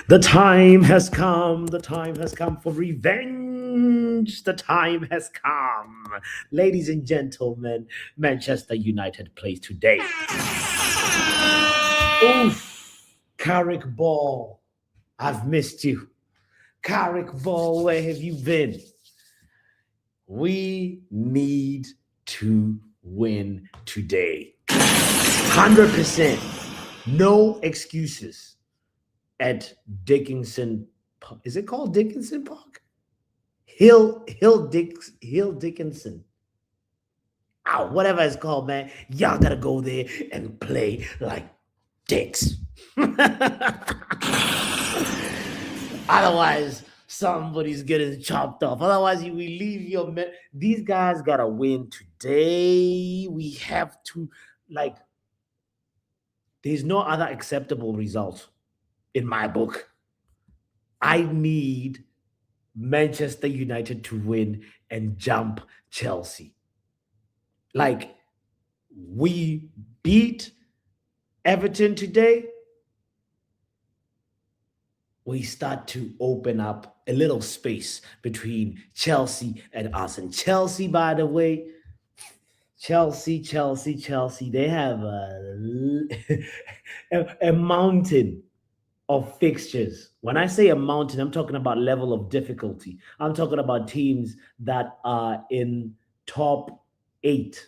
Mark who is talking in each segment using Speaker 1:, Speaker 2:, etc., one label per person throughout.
Speaker 1: The time has come. The time has come for revenge. The time has come. Ladies and gentlemen, Manchester United plays today. Oof. Carrick Ball. I've missed you. Carrick Ball, where have you been? We need to win today. 100%. No excuses at Dickinson. Is it called Dickinson Park? Hill Dickinson. Oh, whatever it's called, man. Y'all gotta go there and play like dicks. Otherwise, somebody's getting chopped off. Otherwise, you will leave your men. These guys gotta win today. We have to, like, there's no other acceptable result in my book. I need Manchester United to win and jump Chelsea. Like, we beat Everton today, we start to open up a little space between Chelsea and us. And Chelsea, by the way, Chelsea, they have a mountain of fixtures. When I say a mountain, I'm talking about level of difficulty. I'm talking about teams that are in top 8.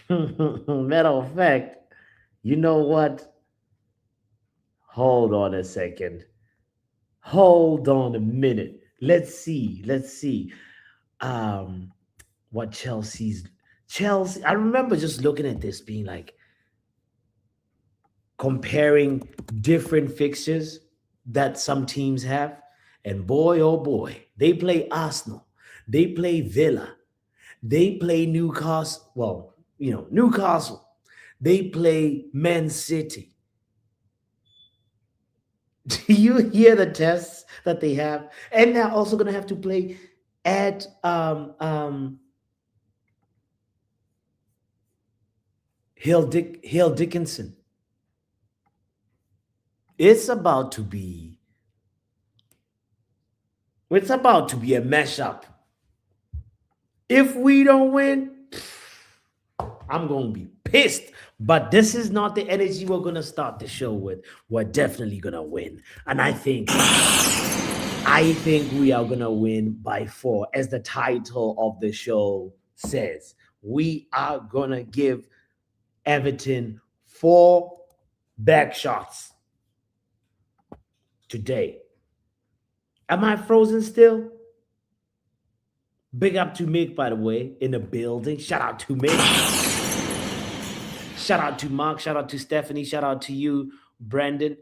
Speaker 1: Matter of fact, you know what? Hold on a second. Hold on a minute. Let's see. What Chelsea. I remember just looking at this, being like, comparing different fixtures that some teams have, and boy, oh boy, they play Arsenal, they play Villa, they play Newcastle. Well, Newcastle. They play Man City. Do you hear the tests that they have? And they're also going to have to play at Hill Dickinson. It's about to be a mashup. If we don't win, I'm going to be pissed. But this is not the energy we're going to start the show with. We're definitely going to win. And I think we are going to win by 4. As the title of the show says, we are going to give Everton 4 back shots today. Am I frozen still? Big up to Mick, by the way, in the building. Shout out to Mick. Shout out to Mark. Shout out to Stephanie. Shout out to you, Brandon.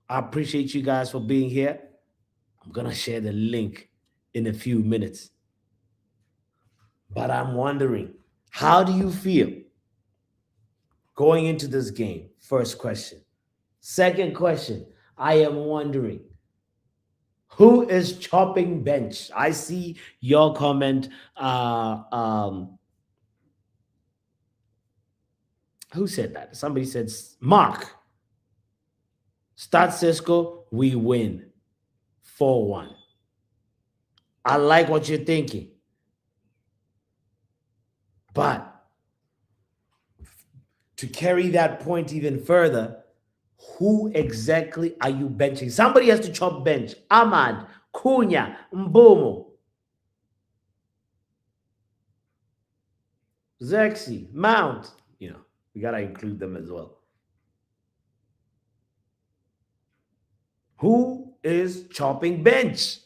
Speaker 1: I appreciate you guys for being here. I'm going to share the link in a few minutes. But I'm wondering, how do you feel going into this game? First question. Second question, I am wondering, who is chopping bench? I see your comment. Who said that? Somebody said, Mark. Start Cisco, we win 4-1. I like what you're thinking. But to carry that point even further, who exactly are you benching? Somebody has to chop bench. Ahmad, Cunha, Mbomo, Zexi, Mount. We got to include them as well. Who is chopping bench?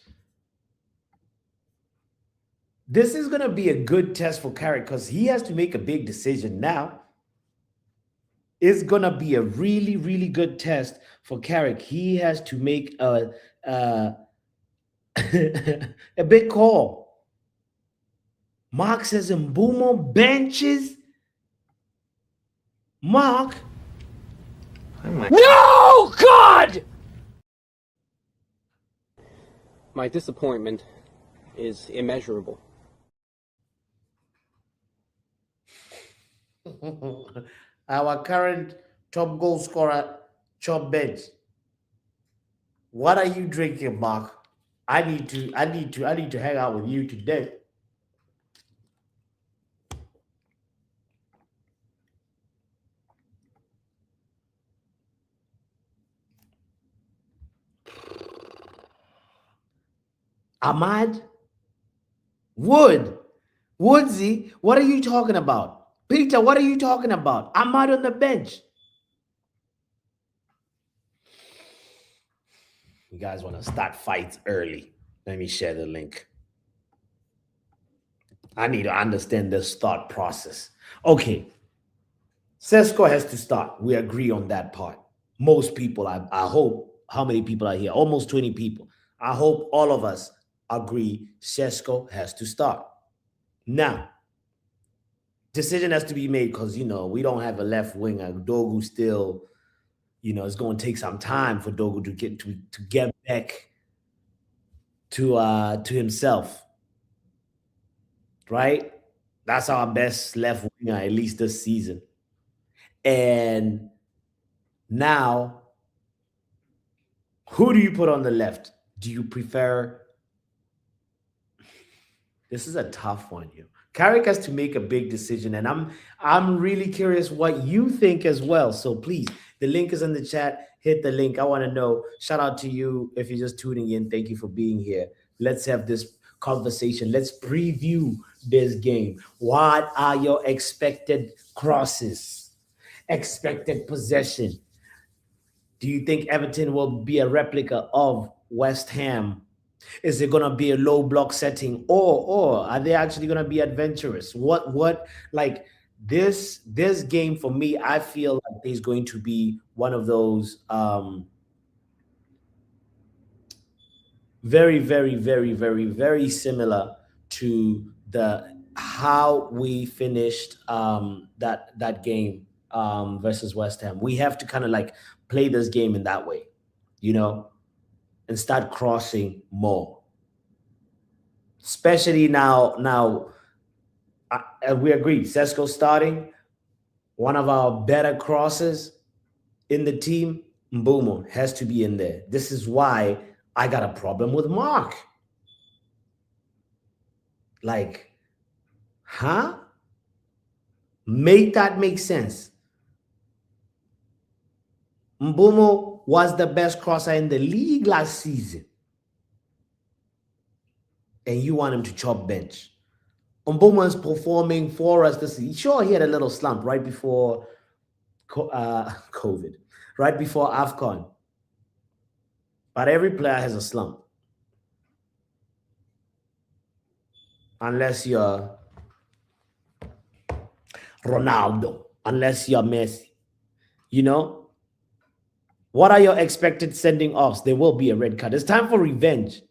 Speaker 1: This is going to be a good test for Carrick because he has to make a big decision now. It's going to be a really, really good test for Carrick. He has to make a big call. Mark says Mbumo benches. Mark.
Speaker 2: No, God! My disappointment is immeasurable.
Speaker 1: Our current top goal scorer, top bench. What are you drinking, Mark? I need to hang out with you today. Ahmad Wood, Woodsy, what are you talking about? Peter, what are you talking about? Ahmad on the bench. You guys want to start fights early? Let me share the link. I need to understand this thought process. Okay, Sesko has to start. We agree on that part. Most people, I hope, how many people are here? Almost 20 people. I hope all of us agree Sesko has to start. Now, decision has to be made because, we don't have a left winger. Dogu still, it's going to take some time for Dogu to get back to himself, right? That's our best left winger, at least this season. And now, who do you put on the left? Do you prefer? This is a tough one here. Carrick has to make a big decision, and I'm really curious what you think as well. So please, the link is in the chat. Hit the link. I want to know. Shout out to you if you're just tuning in. Thank you for being here. Let's have this conversation. Let's preview this game. What are your expected crosses? Expected possession? Do you think Everton will be a replica of West Ham? Is it gonna be a low block setting, or are they actually gonna be adventurous? What like this game for me? I feel like there's going to be one of those very very very very very similar to the how we finished that game versus West Ham. We have to kind of like play this game in that way, you know, and start crossing more. Especially now, we agreed. Sesko starting, one of our better crosses in the team. Mbumo has to be in there. This is why I got a problem with Mark. Like, huh? Make that make sense. Mbumo was the best crosser in the league last season. And you want him to chop bench. Mbumo's performing for us this season. Sure, he had a little slump right before COVID, right before AFCON. But every player has a slump. Unless you're Ronaldo, unless you're Messi. You know? What are your expected sending offs? There will be a red card. It's time for revenge.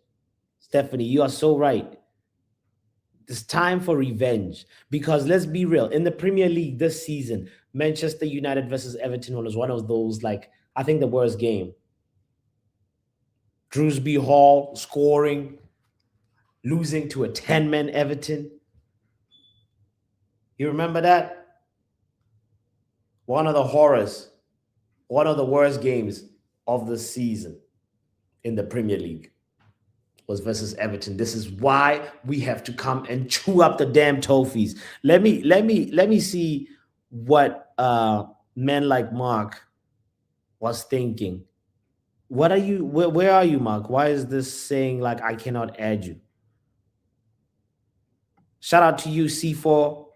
Speaker 1: Stephanie, you are so right. It's time for revenge because let's be real. In the Premier League this season, Manchester United versus Everton was one of those, like, I think the worst game. Drewsby Hall scoring, losing to a 10-man Everton. You remember that? One of the horrors, one of the worst games of the season in the Premier League was versus Everton. This is why we have to come and chew up the damn Toffees. Let me see what men like Mark was thinking. What are you? Where are you, Mark? Why is this saying like I cannot add you? Shout out to you, C4,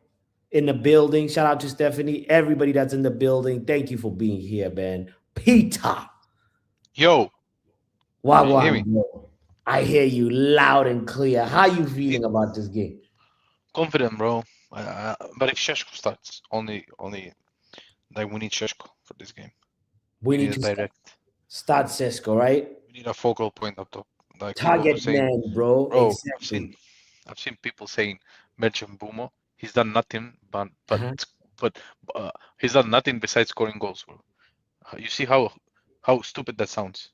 Speaker 1: in the building. Shout out to Stephanie. Everybody that's in the building. Thank you for being here, man. Peter.
Speaker 3: Yo.
Speaker 1: Wow,
Speaker 3: You hear me?
Speaker 1: bro. I hear you loud and clear. How you feeling about this game?
Speaker 3: Confident, bro. But if Sheshko starts, only like we need Sheshko for this game.
Speaker 1: We need to
Speaker 3: direct.
Speaker 1: Start Sesko, right?
Speaker 3: We need a focal point up top. Like
Speaker 1: Target man, bro.
Speaker 3: Bro,
Speaker 1: Exactly.
Speaker 3: I've seen people saying mention Bumo. He's done nothing, but he's done nothing besides scoring goals, bro. You see how stupid that sounds.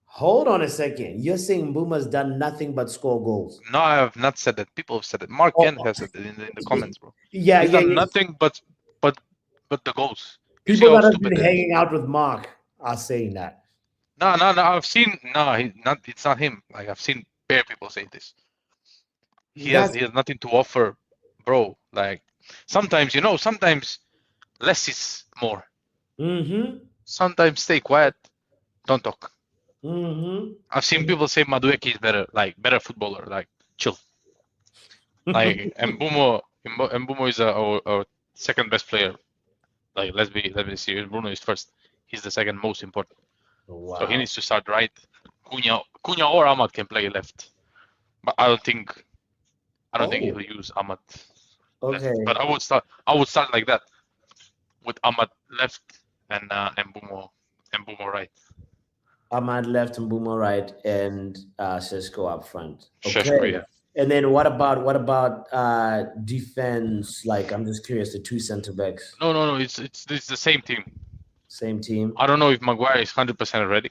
Speaker 1: Hold on a second. You're saying Boomer's done nothing but score goals.
Speaker 3: No, I have not said that. People have said it. Mark Kent has said it in the comments, bro.
Speaker 1: Yeah,
Speaker 3: He's done nothing but the goals. You see
Speaker 1: People
Speaker 3: how
Speaker 1: that have
Speaker 3: stupid
Speaker 1: been
Speaker 3: that is.
Speaker 1: hanging out with Mark are saying that.
Speaker 3: No. I've seen It's not him. Like I've seen bare people say this.
Speaker 1: That's
Speaker 3: He has nothing to offer, bro. Like sometimes sometimes less is more.
Speaker 1: mm-hmm.
Speaker 3: Sometimes stay quiet, don't talk. I've seen
Speaker 1: Mm-hmm.
Speaker 3: people say Madueke is better footballer. Like chill. Like Mbumo is our second best player. Like let's be serious. Bruno is first. He's the second most important. So he
Speaker 1: Wow.
Speaker 3: needs to start right. Cunha or Ahmad can play left, but I don't think
Speaker 1: Oh,
Speaker 3: he'll use Ahmad left.
Speaker 1: okay.
Speaker 3: But I would start like that with Ahmad left and Mbumo right.
Speaker 1: Ahmad left and Boomer right, and Cisco up front.
Speaker 3: Sheshko,
Speaker 1: Okay.
Speaker 3: yeah.
Speaker 1: And then what about defense? Like, I'm just curious. The two center backs,
Speaker 3: No. It's the same team.
Speaker 1: same team.
Speaker 3: I don't know if Maguire is 100% ready.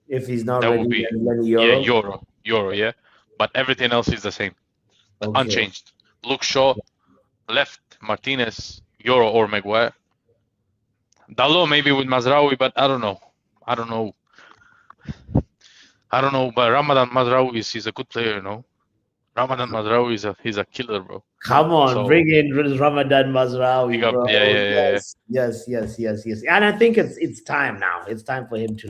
Speaker 1: If he's not
Speaker 3: That
Speaker 1: ready,
Speaker 3: would be
Speaker 1: then Lenny
Speaker 3: yeah
Speaker 1: Euro.
Speaker 3: Euro, yeah. But everything else is the same,
Speaker 1: Okay.
Speaker 3: unchanged. Luke Shaw left, Martinez, Euro or Maguire. Dalot maybe with Mazraoui, but I don't know. I don't know. I don't know. But Ramadan Mazraoui is a good player, you know. Ramadan Mazraoui he's a killer, bro.
Speaker 1: Come on,
Speaker 3: So
Speaker 1: bring in Ramadan
Speaker 3: big
Speaker 1: Mazraoui,
Speaker 3: up,
Speaker 1: bro.
Speaker 3: yeah.
Speaker 1: Yes. And I think it's time now. It's time for him to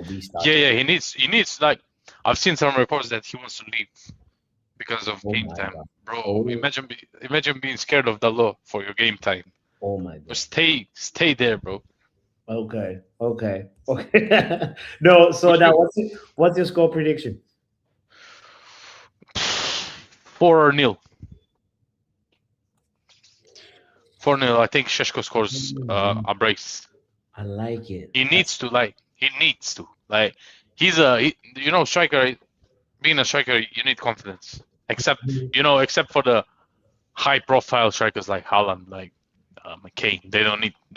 Speaker 1: restart.
Speaker 3: He needs like I've seen some reports that he wants to leave because of
Speaker 1: Oh
Speaker 3: game
Speaker 1: my
Speaker 3: time,
Speaker 1: god.
Speaker 3: bro.
Speaker 1: Oh,
Speaker 3: Imagine being scared of Dalot for your game time.
Speaker 1: oh my
Speaker 3: But
Speaker 1: god.
Speaker 3: stay there, bro.
Speaker 1: Okay. No, so
Speaker 3: Which
Speaker 1: now
Speaker 3: game?
Speaker 1: what's your score prediction?
Speaker 3: 4-0. 4-0. I think Sheshko scores a brace.
Speaker 1: I like it.
Speaker 3: He needs to like. He needs to like. Striker. Being a striker, you need confidence. Except for the high-profile strikers like Haaland, like McCain. They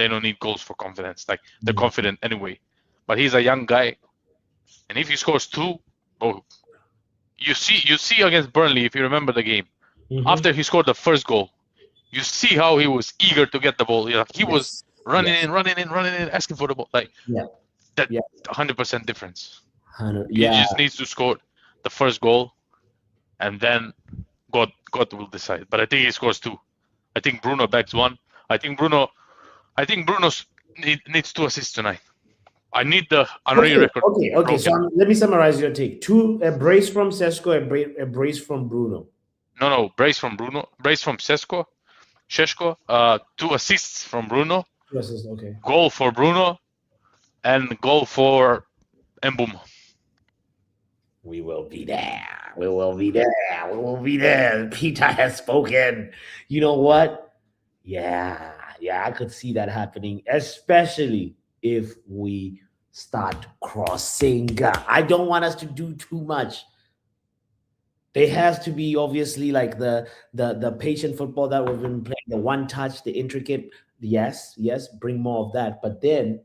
Speaker 3: don't need goals for confidence. Like they're confident anyway. But he's a young guy, and if he scores two, oh, you see against Burnley, if you remember the game,
Speaker 1: Mhm.
Speaker 3: after he scored the first goal, you see how he was eager to get the ball. He was
Speaker 1: Yes.
Speaker 3: running
Speaker 1: Yes.
Speaker 3: in, asking for the ball. Like
Speaker 1: Yeah.
Speaker 3: that,
Speaker 1: Yeah.
Speaker 3: 100% difference.
Speaker 1: 100.
Speaker 3: He
Speaker 1: Yeah.
Speaker 3: just needs to score the first goal, and then God will decide. But I think he scores two. I think Bruno backs one. I think Bruno needs two assists tonight. I need the Henry record
Speaker 1: Okay. So
Speaker 3: broken.
Speaker 1: let me summarize your take. A brace from Sesko, a brace from Bruno.
Speaker 3: No, brace from Bruno, brace from Šeško, two assists from Bruno,
Speaker 1: Yes. Okay.
Speaker 3: goal for Bruno, and goal for Mbum.
Speaker 1: We will be there. We will be there. We will be there. Peter has spoken. You know what? Yeah. I could see that happening, especially if we start crossing. I don't want us to do too much. There has to be obviously like the patient football that we've been playing, the one touch, the intricate. Yes, bring more of that. But then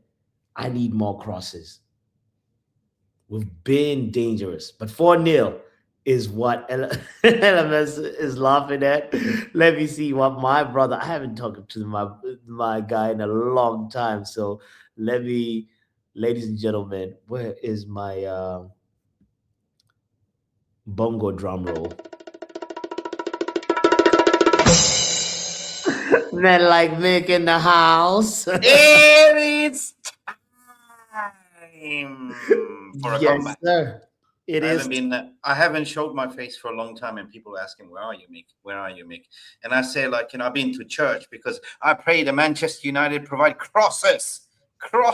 Speaker 1: I need more crosses. We've been dangerous, but 4-0 is what LMS is laughing at. Let me see what my brother. I haven't talked to my guy in a long time, so let me, ladies and gentlemen, where is my bongo drum roll? Men like Mick in the house.
Speaker 4: It's time for a
Speaker 1: Yes,
Speaker 4: comeback.
Speaker 1: sir. It is.
Speaker 4: I haven't showed my face for a long time, and people are asking, "Where are you, Mick? Where are you, Mick?" And I say, I've been to church because I pray the Manchester United provide crosses.
Speaker 1: I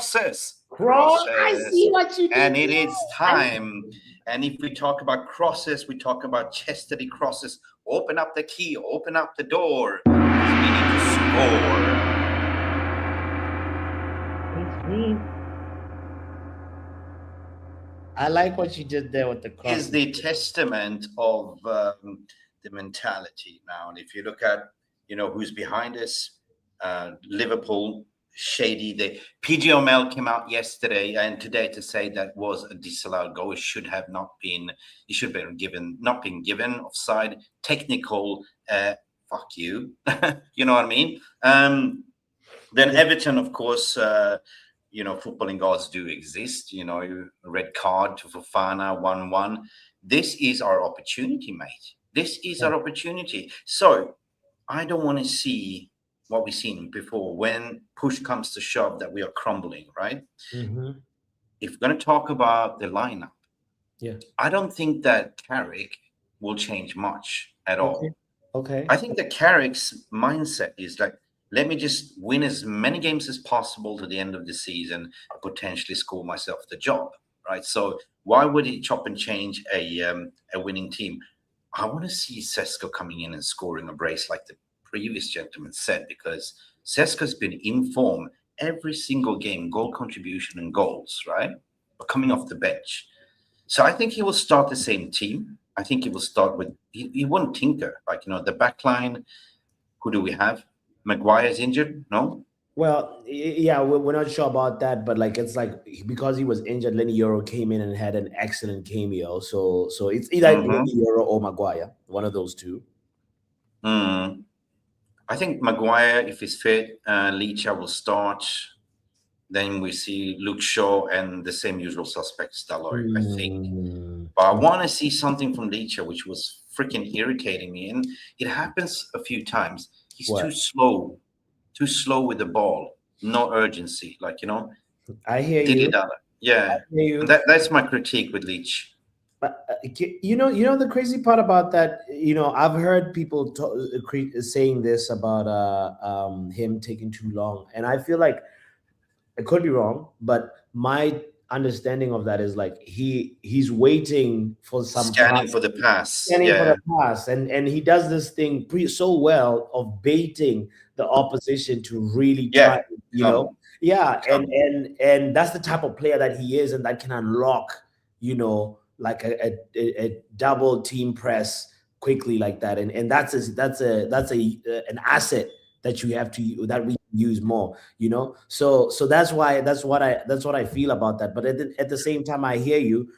Speaker 1: see what you did.
Speaker 4: And it is time. And if we talk about crosses, we talk about chastity crosses. Open up the key, open up the door. We need to score.
Speaker 1: I like what you did there with the cross.
Speaker 4: Is the testament of the mentality now. And if you look at, who's behind us, Liverpool, shady. The PGML came out yesterday and today to say that was a disallowed goal. It should have not been. It should have been given offside. Technical. Fuck you. You know what I mean? Then Everton, of course, footballing gods do exist. Red card to Fofana, 1-1. This is our opportunity, mate. This is our opportunity. So I don't want to see what we've seen before when push comes to shove that we are crumbling, right?
Speaker 1: Mm-hmm.
Speaker 4: If we're going to talk about the lineup,
Speaker 1: Yeah.
Speaker 4: I don't think that Carrick will change much at
Speaker 1: Okay.
Speaker 4: all.
Speaker 1: Okay.
Speaker 4: I think that Carrick's mindset is like, let me just win as many games as possible to the end of the season, potentially score myself the job, right? So why would he chop and change a winning team? I want to see Sesko coming in and scoring a brace like the previous gentleman said, because Sesko's been in form every single game, goal contribution and goals, right? But coming off the bench. So I think he will start the same team. I think he will start with, he won't tinker. Like, the back line, who do we have? Maguire's injured? No?
Speaker 1: Well, yeah, we're not sure about that, but like it's like because he was injured, Lenny Euro came in and had an excellent cameo. So it's either Lenny
Speaker 4: Mm-hmm.
Speaker 1: Euro or Maguire, one of those two.
Speaker 4: Mm. I think Maguire, if he's fit, Licha will start. Then we see Luke Shaw and the same usual suspects, Dalot, I think.
Speaker 1: Mm.
Speaker 4: But I want to see something from Licha, which was freaking irritating me. And it happens a few times. He's
Speaker 1: What?
Speaker 4: too slow with the ball. No urgency. Like,
Speaker 1: I hear
Speaker 4: dilly
Speaker 1: you.
Speaker 4: dally. Yeah.
Speaker 1: I hear
Speaker 4: And
Speaker 1: you.
Speaker 4: that's my critique with Leach.
Speaker 1: But the crazy part about that, I've heard people saying this about him taking too long, and I feel like I could be wrong, but my understanding of that is like he's waiting for some
Speaker 4: Scanning
Speaker 1: pass,
Speaker 4: for the pass.
Speaker 1: scanning for
Speaker 4: Yeah.
Speaker 1: the pass, and he does this thing so well of baiting the opposition to really try,
Speaker 4: Yeah. Come.
Speaker 1: yeah, and
Speaker 4: Come.
Speaker 1: and that's the type of player that he is, and that can unlock, like a double team press quickly like that, and that's an asset that you have to that we use more, so that's what I feel about that. But at the same time, I hear you.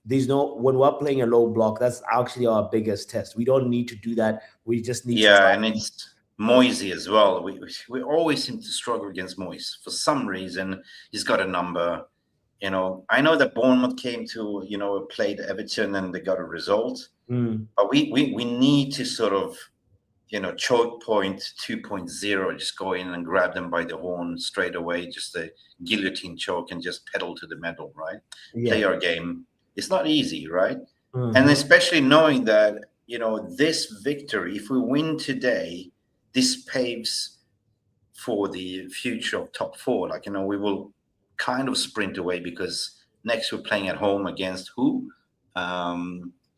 Speaker 1: There's no when we're playing a low block, that's actually our biggest test. We don't need to do that. We just need to
Speaker 4: Yeah,
Speaker 1: try.
Speaker 4: and it's Moisey as well. We always seem to struggle against Moise. For some reason, he's got a number. I know that Bournemouth came to, played Everton and they got a result.
Speaker 1: Mm,
Speaker 4: But we need to sort of, choke point 2.0, just go in and grab them by the horn straight away, just a guillotine choke and just pedal to the metal, right?
Speaker 1: yeah.
Speaker 4: Play our game. It's not easy, right?
Speaker 1: Mhm.
Speaker 4: And especially knowing that, this victory, if we win today, this paves for the future of top four. Like, we will kind of sprint away because next we're playing at home against who?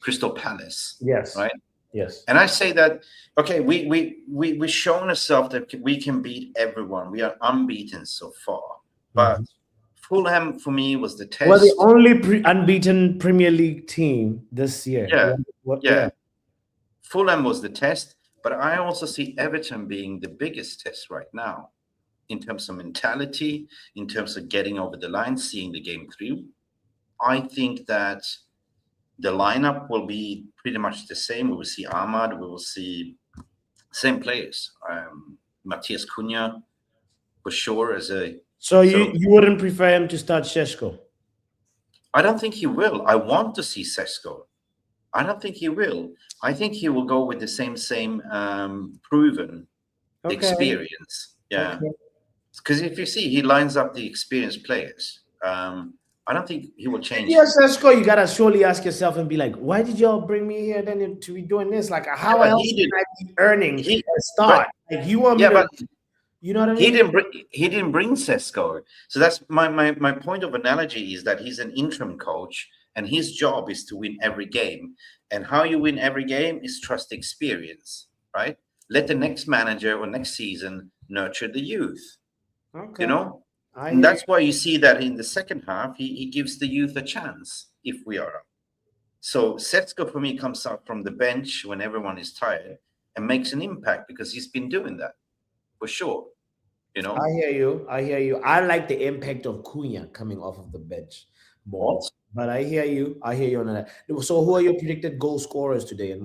Speaker 4: Crystal Palace,
Speaker 1: Yes.
Speaker 4: right?
Speaker 1: Yes.
Speaker 4: And I say that, okay, we've shown ourselves that we can beat everyone. We are unbeaten so far. But
Speaker 1: Mhm.
Speaker 4: Fulham, for me, was the
Speaker 1: We're the
Speaker 4: test.
Speaker 1: only unbeaten Premier League team this year.
Speaker 4: Yeah,
Speaker 1: Yeah.
Speaker 4: yeah. Fulham was the test, but I also see Everton being the biggest test right now in terms of mentality, in terms of getting over the line, seeing the game through. I think that the lineup will be pretty much the same. We will see Ahmad, we will see same players. Matthias Cunha, for sure, as a
Speaker 1: So
Speaker 4: sort
Speaker 1: you
Speaker 4: of.
Speaker 1: you wouldn't prefer him to start Sheshko?
Speaker 4: I don't think he will. I want to see Sesko. I don't think he will. I think he will go with the same proven
Speaker 1: Okay.
Speaker 4: experience. Yeah.
Speaker 1: Okay.
Speaker 4: Because if you see, he lines up the experienced players. I don't think he will change.
Speaker 1: Yes, Sheshko, you gotta surely ask yourself and be like, why did y'all bring me here then to be doing this? Like, how
Speaker 4: But
Speaker 1: else
Speaker 4: he
Speaker 1: can
Speaker 4: did.
Speaker 1: I be earning
Speaker 4: He,
Speaker 1: a
Speaker 4: but
Speaker 1: start? Like, you want me
Speaker 4: yeah,
Speaker 1: to,
Speaker 4: but
Speaker 1: you know what I
Speaker 4: he
Speaker 1: mean?
Speaker 4: didn't bring. He didn't bring Sesko. So that's my point of analogy is that he's an interim coach, and his job is to win every game. And how you win every game is trust experience, right? Let the next manager or next season nurture the youth.
Speaker 1: Okay. I
Speaker 4: And
Speaker 1: hear
Speaker 4: that's why you see that in the second half, he gives the youth a chance if we are up. So Setsko for me comes out from the bench when everyone is tired and makes an impact because he's been doing that for sure.
Speaker 1: I hear you. I hear you. I like the impact of Cunha coming off of the bench more.
Speaker 4: What?
Speaker 1: But I hear you. I hear you on that. So, who are your predicted goal scorers today, and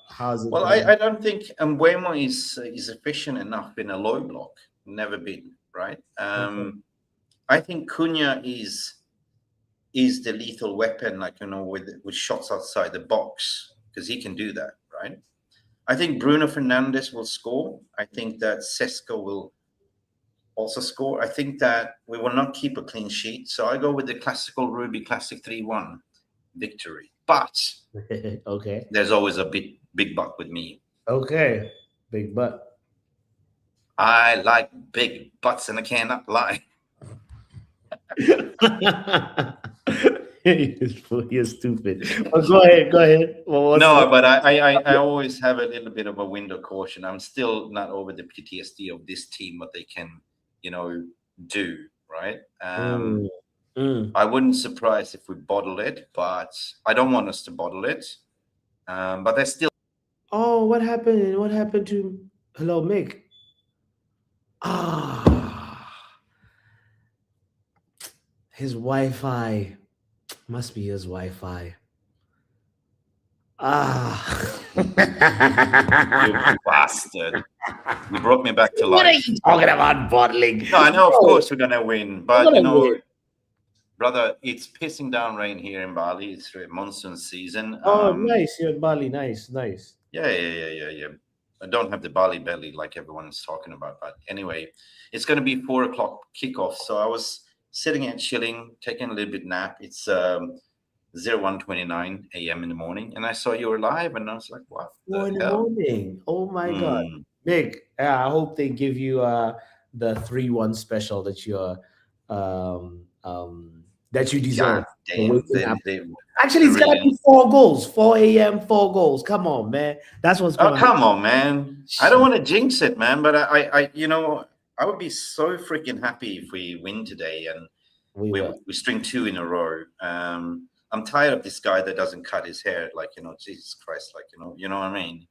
Speaker 1: how's it
Speaker 4: Well,
Speaker 1: going?
Speaker 4: I don't think Mbuemo is efficient enough in a low block. never been, right?
Speaker 1: Okay.
Speaker 4: I think Cunha is the lethal weapon, like with shots outside the box, because he can do that, right? I think Bruno Fernandes will score. I think that Sesko will also score. I think that we will not keep a clean sheet. So I go with the classical Ruby Classic 3-1 victory. But
Speaker 1: Okay.
Speaker 4: there's always a big buck with me.
Speaker 1: Okay. Big butt.
Speaker 4: I like big butts and I cannot lie.
Speaker 1: You're stupid. But go ahead. Go ahead.
Speaker 4: No, but I always have a little bit of a window caution. I'm still not over the PTSD of this team, what they can, do, right?
Speaker 1: Mm, mm.
Speaker 4: I wouldn't surprise if we bottle it, but I don't want us to bottle it. But there's still
Speaker 1: Oh, what happened? What happened to Hello, Mick? Ah, his Wi-Fi must be his Wi-Fi. Ah.
Speaker 4: you bastard. You brought me back to
Speaker 1: What are
Speaker 4: life.
Speaker 1: you talking about bottling?
Speaker 4: No, I know, of
Speaker 1: No,
Speaker 4: course, we're gonna win,
Speaker 1: we're
Speaker 4: but
Speaker 1: gonna win.
Speaker 4: brother, it's pissing down rain here in Bali. It's monsoon season.
Speaker 1: Oh, nice. You're in Bali. Nice, nice.
Speaker 4: Yeah. I don't have the Bali belly like everyone's talking about, but anyway, it's going to be 4 o'clock kickoff. So I was sitting and chilling, taking a little bit nap. It's 01:29 a.m. in the morning, and I saw you were live, and I was like, "What the
Speaker 1: 4 in the
Speaker 4: hell?"
Speaker 1: morning. Oh my God.
Speaker 4: Mm,
Speaker 1: Nick, I hope they give you the 3-1 special that you deserve
Speaker 4: God
Speaker 1: for
Speaker 4: damn,
Speaker 1: waking up.
Speaker 4: they
Speaker 1: Actually, it's gonna
Speaker 4: really.
Speaker 1: be 4 goals, 4 a.m., 4 goals. Come on, man. That's what's
Speaker 4: Oh,
Speaker 1: gonna
Speaker 4: come
Speaker 1: happen.
Speaker 4: on, man. I don't want to jinx it, man, but I would be so freaking happy if we win today and
Speaker 1: We
Speaker 4: we
Speaker 1: will.
Speaker 4: we string 2 in a row. I'm tired of this guy that doesn't cut his hair. Like, Jesus Christ, like, you know what I mean?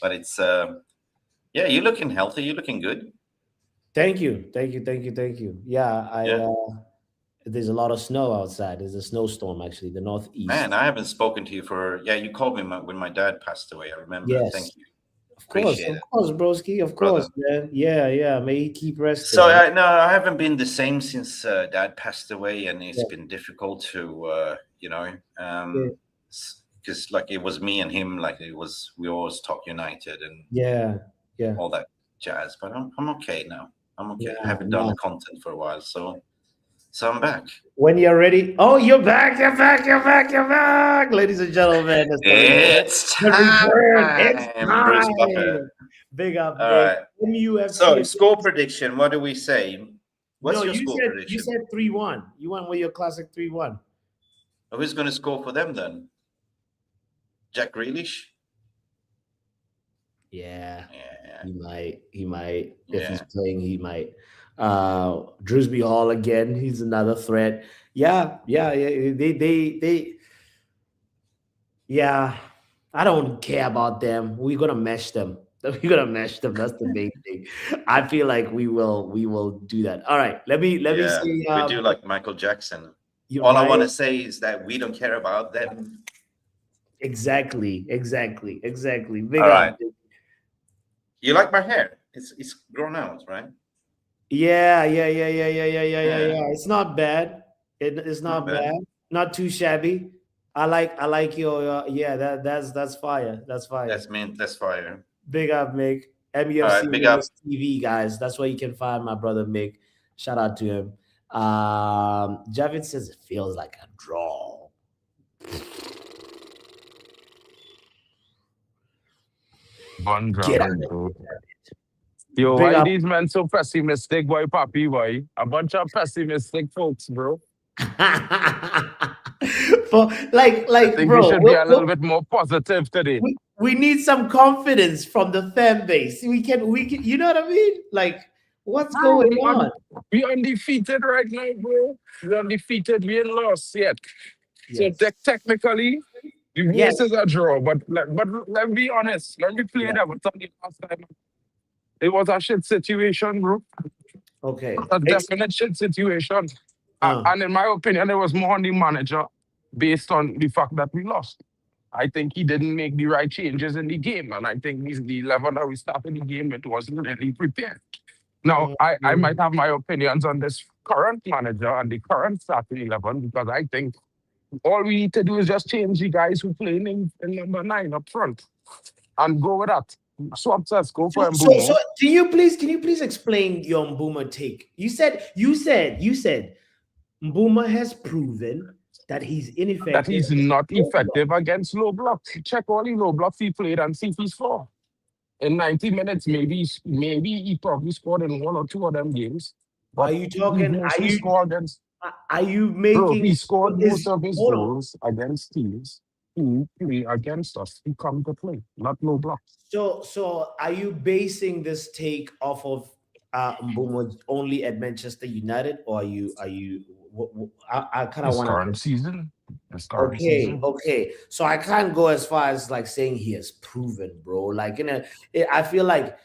Speaker 4: But it's yeah, you're looking healthy, you're looking good.
Speaker 1: Thank you. Thank you. Thank you. Thank you. Yeah,
Speaker 4: Yeah.
Speaker 1: there's a lot of snow outside. There's a snowstorm actually, the
Speaker 4: Man,
Speaker 1: northeast.
Speaker 4: I haven't spoken to you you called me when my dad passed away. I remember.
Speaker 1: Yes.
Speaker 4: Thank you. Appreciate
Speaker 1: Of
Speaker 4: it,
Speaker 1: course, broski, of
Speaker 4: brother.
Speaker 1: course, man. Yeah, yeah. May he keep
Speaker 4: So
Speaker 1: resting.
Speaker 4: no, I haven't been the same since dad passed away, and it's
Speaker 1: Yeah,
Speaker 4: been difficult to
Speaker 1: yeah,
Speaker 4: because like it was me and him, like we always talk united and
Speaker 1: yeah, yeah.
Speaker 4: all that jazz. But I'm okay now. I'm okay. I
Speaker 1: Yeah,
Speaker 4: haven't done
Speaker 1: no.
Speaker 4: content for a while, so I'm back.
Speaker 1: When you're ready. Oh, you're back. You're back. You're back. You're back, ladies and gentlemen. It's the return.
Speaker 4: It's
Speaker 1: The return. It's
Speaker 4: time, Bruce Buffer.
Speaker 1: time. Big up,
Speaker 4: All
Speaker 1: big
Speaker 4: right. So
Speaker 1: MUFC.
Speaker 4: score prediction. What do we say?
Speaker 1: No,
Speaker 4: What's your score
Speaker 1: you
Speaker 4: prediction?
Speaker 1: said 3-1. You went with your classic 3-1.
Speaker 4: Who's going to score for them then? Jack Grealish?
Speaker 1: Yeah.
Speaker 4: Yeah.
Speaker 1: He might. If he's
Speaker 4: Yeah.
Speaker 1: playing, he might. Drewsby Hall again. He's another threat. Yeah. They yeah. I don't care about them. We're gonna mesh them. We're gonna mesh them. That's the main thing. I feel like we will do that. All right. Let me
Speaker 4: Yeah.
Speaker 1: see.
Speaker 4: We do like Michael Jackson.
Speaker 1: You're
Speaker 4: All I want
Speaker 1: right.
Speaker 4: to say is that we don't care about them.
Speaker 1: Exactly. Big
Speaker 4: All
Speaker 1: up.
Speaker 4: right. You like my hair? It's grown out, right?
Speaker 1: Yeah. It's not bad. It's
Speaker 4: Not
Speaker 1: not
Speaker 4: bad.
Speaker 1: bad. Not too shabby. I like your yeah. That's fire. That's fire.
Speaker 4: That's fire.
Speaker 1: Big up, Mick.
Speaker 4: All
Speaker 1: MUFC
Speaker 4: right, big up.
Speaker 1: Winners TV, guys. That's where you can find my brother Mick. Shout out to him. Javid says it feels like a draw.
Speaker 5: One
Speaker 1: Get out
Speaker 5: gravel,
Speaker 1: of
Speaker 5: bro.
Speaker 1: here.
Speaker 5: Yo,
Speaker 1: Big
Speaker 5: why
Speaker 1: up.
Speaker 5: these men so pessimistic, boy, Papi, boy? A bunch of pessimistic folks, bro.
Speaker 1: For
Speaker 5: I think we
Speaker 1: bro,
Speaker 5: should be a little bit more positive today.
Speaker 1: we need some confidence from the fan base. We can you know what I mean? Like, what's
Speaker 5: Bro,
Speaker 1: going on?
Speaker 5: we undefeated right now, bro. We undefeated. We ain't lost yet. So
Speaker 1: Yes.
Speaker 5: technically, the
Speaker 1: Yes.
Speaker 5: race is a draw. But let's be honest. Let me play
Speaker 1: Yeah.
Speaker 5: that with something last time. It was a shit situation, bro.
Speaker 1: Okay.
Speaker 5: A definite shit situation. And in my opinion, it was more on the manager based on the fact that we lost. I think he didn't make the right changes in the game. And I think the 11 that we started the game with wasn't really prepared. Now, I might have my opinions on this current manager and the current starting 11 because I think all we need to do is just change the guys who play in number 9 up front and go with that. Swap us, go for
Speaker 1: So
Speaker 5: Mbumo.
Speaker 1: can you please explain your Mbuma take? You said Mbuma has proven that he's
Speaker 5: That
Speaker 1: ineffective.
Speaker 5: he's not effective against low blocks. Check all the low blocks he played and see if he scored. In 90 minutes, maybe he probably scored in 1 or 2 of them games.
Speaker 1: Are
Speaker 5: But
Speaker 1: you
Speaker 5: he
Speaker 1: talking?
Speaker 5: mostly scored against,
Speaker 1: Are you
Speaker 5: bro,
Speaker 1: making?
Speaker 5: he scored most
Speaker 1: Is
Speaker 5: of his
Speaker 1: hold on.
Speaker 5: goals against teams who play against us, who come to play, not low blocks.
Speaker 1: So are you basing this take off of Mbuma only at Manchester United, or are you? I kind of
Speaker 5: This
Speaker 1: want to.
Speaker 5: current season, this current
Speaker 1: Okay,
Speaker 5: season,
Speaker 1: okay. So I can't go as far as like saying he has proven, bro. Like I feel like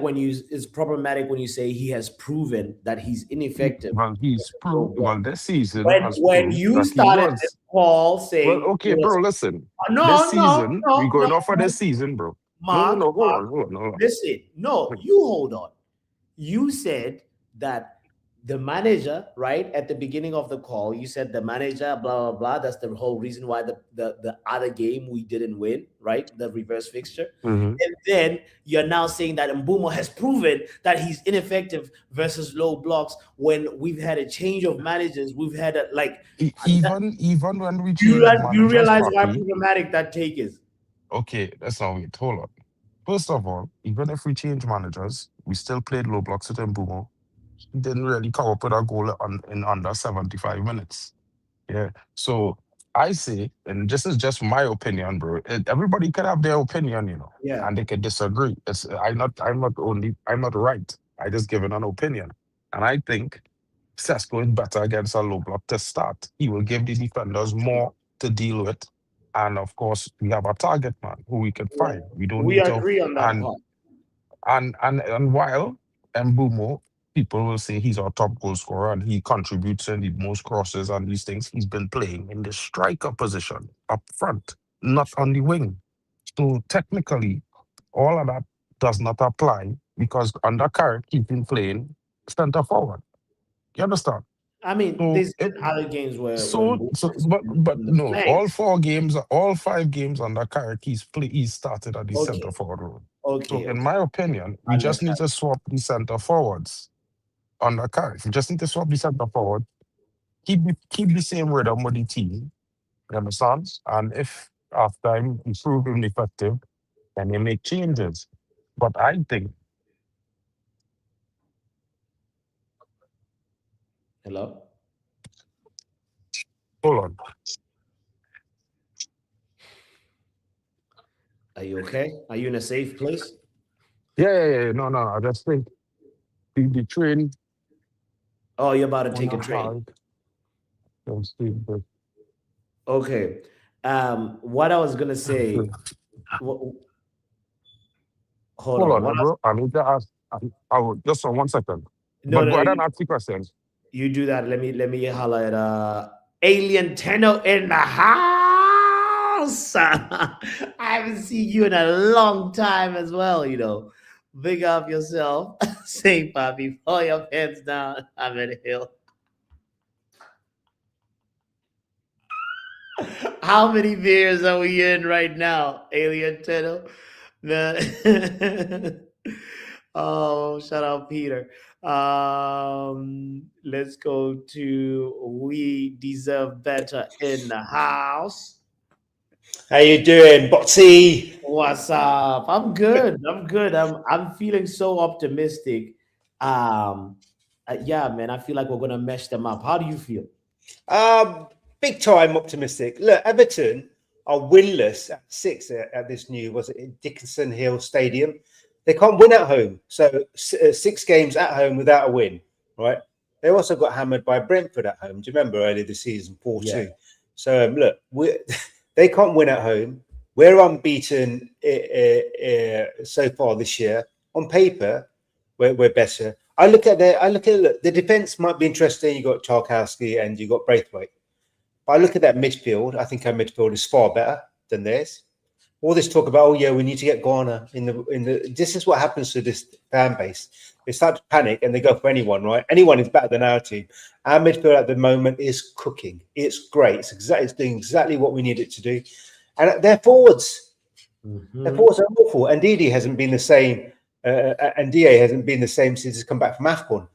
Speaker 1: when you it's problematic when you say he has proven that he's ineffective.
Speaker 5: well, he's
Speaker 1: So,
Speaker 5: proved, well, this season has
Speaker 1: when
Speaker 5: proved
Speaker 1: you
Speaker 5: that he
Speaker 1: started this
Speaker 5: was.
Speaker 1: call
Speaker 5: Well,
Speaker 1: saying
Speaker 5: okay, bro, listen. This
Speaker 1: no, no,
Speaker 5: season, we
Speaker 1: no,
Speaker 5: going
Speaker 1: no,
Speaker 5: off for
Speaker 1: no,
Speaker 5: this season, bro. No, no,
Speaker 1: Mark,
Speaker 5: no,
Speaker 1: Mark,
Speaker 5: hold on.
Speaker 1: listen, no, you hold on. You said that the manager, right at the beginning of the call, you said the manager, blah blah blah. That's the whole reason why the other game we didn't win, right? The reverse fixture.
Speaker 5: Mhm.
Speaker 1: And then you're now saying that Mbumo has proven that he's ineffective versus low blocks when we've had a change of managers. We've had a like.
Speaker 5: Even when we
Speaker 1: Do you
Speaker 5: change
Speaker 1: realize, do you
Speaker 5: managers,
Speaker 1: realize why
Speaker 5: Paki,
Speaker 1: problematic that take is?
Speaker 5: okay, let's not wait. Hold on. First of all, even if we change managers, we still played low blocks with Mbumo. He didn't really come up with a goal in under 75 minutes. Yeah. So I say, and this is just my opinion, bro. Everybody can have their opinion,
Speaker 1: Yeah.
Speaker 5: and they can disagree. I'm not right. I just given an opinion. And I think Sesko is better against a low block to start. He will give the defenders more to deal with. And of course, we have a target man who we can
Speaker 1: Yeah.
Speaker 5: find. We don't
Speaker 1: We
Speaker 5: need to
Speaker 1: agree on that
Speaker 5: and
Speaker 1: part.
Speaker 5: and while Mbumo, people will say he's our top goal scorer and he contributes in the most crosses and these things. He's been playing in the striker position up front, not on the wing. So technically, all of that does not apply because under Carrick, he's been playing centre forward. You understand?
Speaker 1: I mean,
Speaker 5: So
Speaker 1: there's been other games where Mbumo has
Speaker 5: but
Speaker 1: been on the
Speaker 5: no, all
Speaker 1: flanks.
Speaker 5: 4 games, all 5 games under Carrick, he started at the
Speaker 1: Okay,
Speaker 5: centre forward role. So
Speaker 1: okay,
Speaker 5: in
Speaker 1: okay.
Speaker 5: my opinion, we just need
Speaker 1: Understand.
Speaker 5: to swap the centre forwards under Carrick. We just need to swap the centre forward, keep the same rhythm with the team. You understand? And if after time he prove him effective, then you make changes. But I think,
Speaker 1: Hello.
Speaker 5: hold on.
Speaker 1: Are you okay? Are you in a safe place?
Speaker 5: Yeah. No. I just think the train
Speaker 1: Oh, you're about to
Speaker 5: on
Speaker 1: take a
Speaker 5: a
Speaker 1: train.
Speaker 5: hard. Don't see, but
Speaker 1: Okay. What I was gonna say. wh- Hold
Speaker 5: hold
Speaker 1: on.
Speaker 5: on, bro. I need to ask. I will just on 1 second.
Speaker 1: No,
Speaker 5: But
Speaker 1: no.
Speaker 5: go ahead and ask the question.
Speaker 1: You do that. Let me holler at Alien Tenno in the house. I haven't seen you in a long time as well. Big up yourself. Say, Bobby, pull your pants down. I'm in hill. How many beers are we in right now, Alien Tenno? The oh, shout out Peter. Let's go to We Deserve Better in the house.
Speaker 6: How you doing, Botsy?
Speaker 1: What's up? I'm good. I'm good. I'm feeling so optimistic. Um, yeah, man. I feel like we're gonna mesh them up. How do you feel?
Speaker 6: Big time optimistic. Look, Everton are winless at 6 at this new, was it Dickinson Hill Stadium? They can't win at home. So 6 games at home without a win, right? They also got hammered by Brentford at home. Do you remember earlier this season, 4-2?
Speaker 1: Yeah.
Speaker 6: So look, they can't win at home. We're unbeaten so far this year. On paper, we're better. I look at the defense might be interesting. You got Tarkowski and you got Braithwaite. But I look at that midfield. I think our midfield is far better than theirs. all this talk about, oh yeah, we need to get Ghana in the. This is what happens to this fan base. They start to panic and they go for anyone, right? Anyone is better than our team. Our midfield at the moment is cooking. It's great. It's doing exactly what we need it to do. And their forwards, their forwards are awful. And Ndidi hasn't been the same. And DA hasn't been the same since he's come back from AFCON.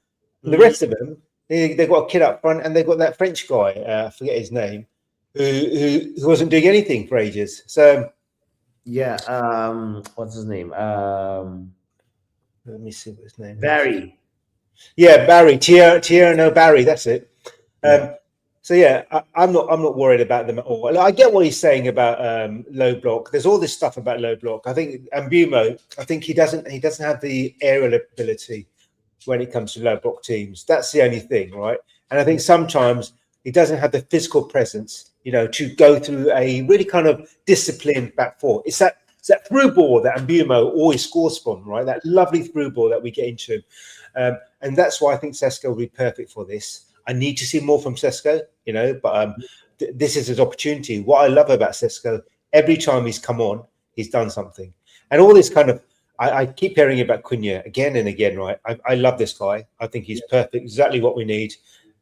Speaker 6: The rest of them, they've got a kid up front, and they've got that French guy, I forget his name, who wasn't doing anything for ages. So
Speaker 1: yeah, what's his name?
Speaker 6: let me see what his name is.
Speaker 1: Barry.
Speaker 6: Yeah, Barry. Tierno Barry, that's it. So yeah, I'm not worried about them at all. I get what he's saying about low block. There's all this stuff about low block. I think Mbumo, I think he doesn't have the aerial ability when it comes to low block teams. That's the only thing, right? And I think sometimes he doesn't have the physical presence, to go through a really kind of disciplined back four. It's that through ball that Mbumo always scores from, right? That lovely through ball that we get into. And that's why I think Sesko will be perfect for this. I need to see more from Sesko, but this is his opportunity. What I love about Sesko, every time he's come on, he's done something. And all this kind of, I keep hearing about Cunha again and again, right? I love this guy. I think he's perfect, exactly what we need.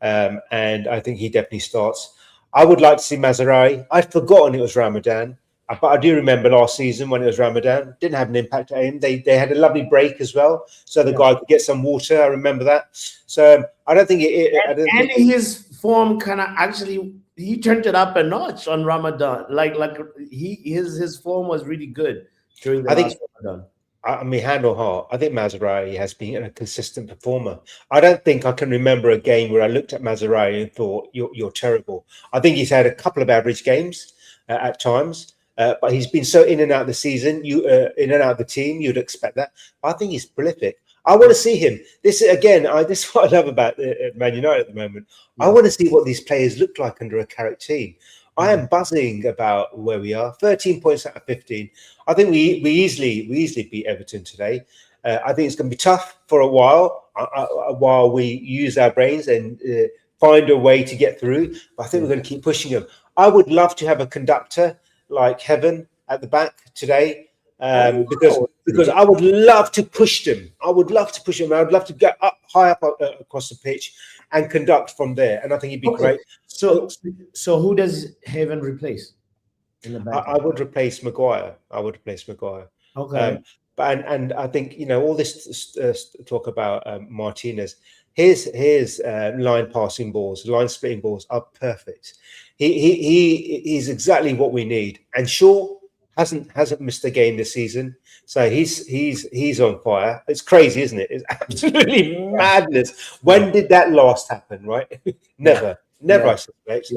Speaker 6: And I think he definitely starts. I would like to see Mazraoui. I'd forgotten it was Ramadan, but I do remember last season when it was Ramadan, didn't have an impact at him. They had a lovely break as well, so the guy could get some water. I remember that. So I don't think
Speaker 1: his form kind of actually he turned it up a notch on Ramadan. Like his form was really good during the last Ramadan.
Speaker 6: I mean, hand on heart, I think Mazraoui has been a consistent performer. I don't think I can remember a game where I looked at Mazraoui and thought, you're terrible. I think he's had a couple of average games at times, but he's been so in and out of the season, in and out of the team, you'd expect that. I think he's prolific. I want to see him. This is what I love about Man United at the moment. I want to see what these players look like under a Carrick team. I am buzzing about where we are. 13 points out of 15. I think we easily beat Everton today. I think it's going to be tough for a while we use our brains and find a way to get through. But I think we're going to keep pushing them. I would love to have a conductor like Heaven at the back today, because I would love to push them. I would love to push them. I would love to get up high up across the pitch and conduct from there. And I think he'd be great.
Speaker 1: So who does Haven replace in the back?
Speaker 6: I would replace Maguire.
Speaker 1: Okay.
Speaker 6: And I think all this talk about Martinez. His line passing balls, line splitting balls are perfect. He's exactly what we need. And Shaw hasn't missed a game this season, so he's on fire. It's crazy, isn't it? It's absolutely madness. When did that last happen? Right? Never. I suspect.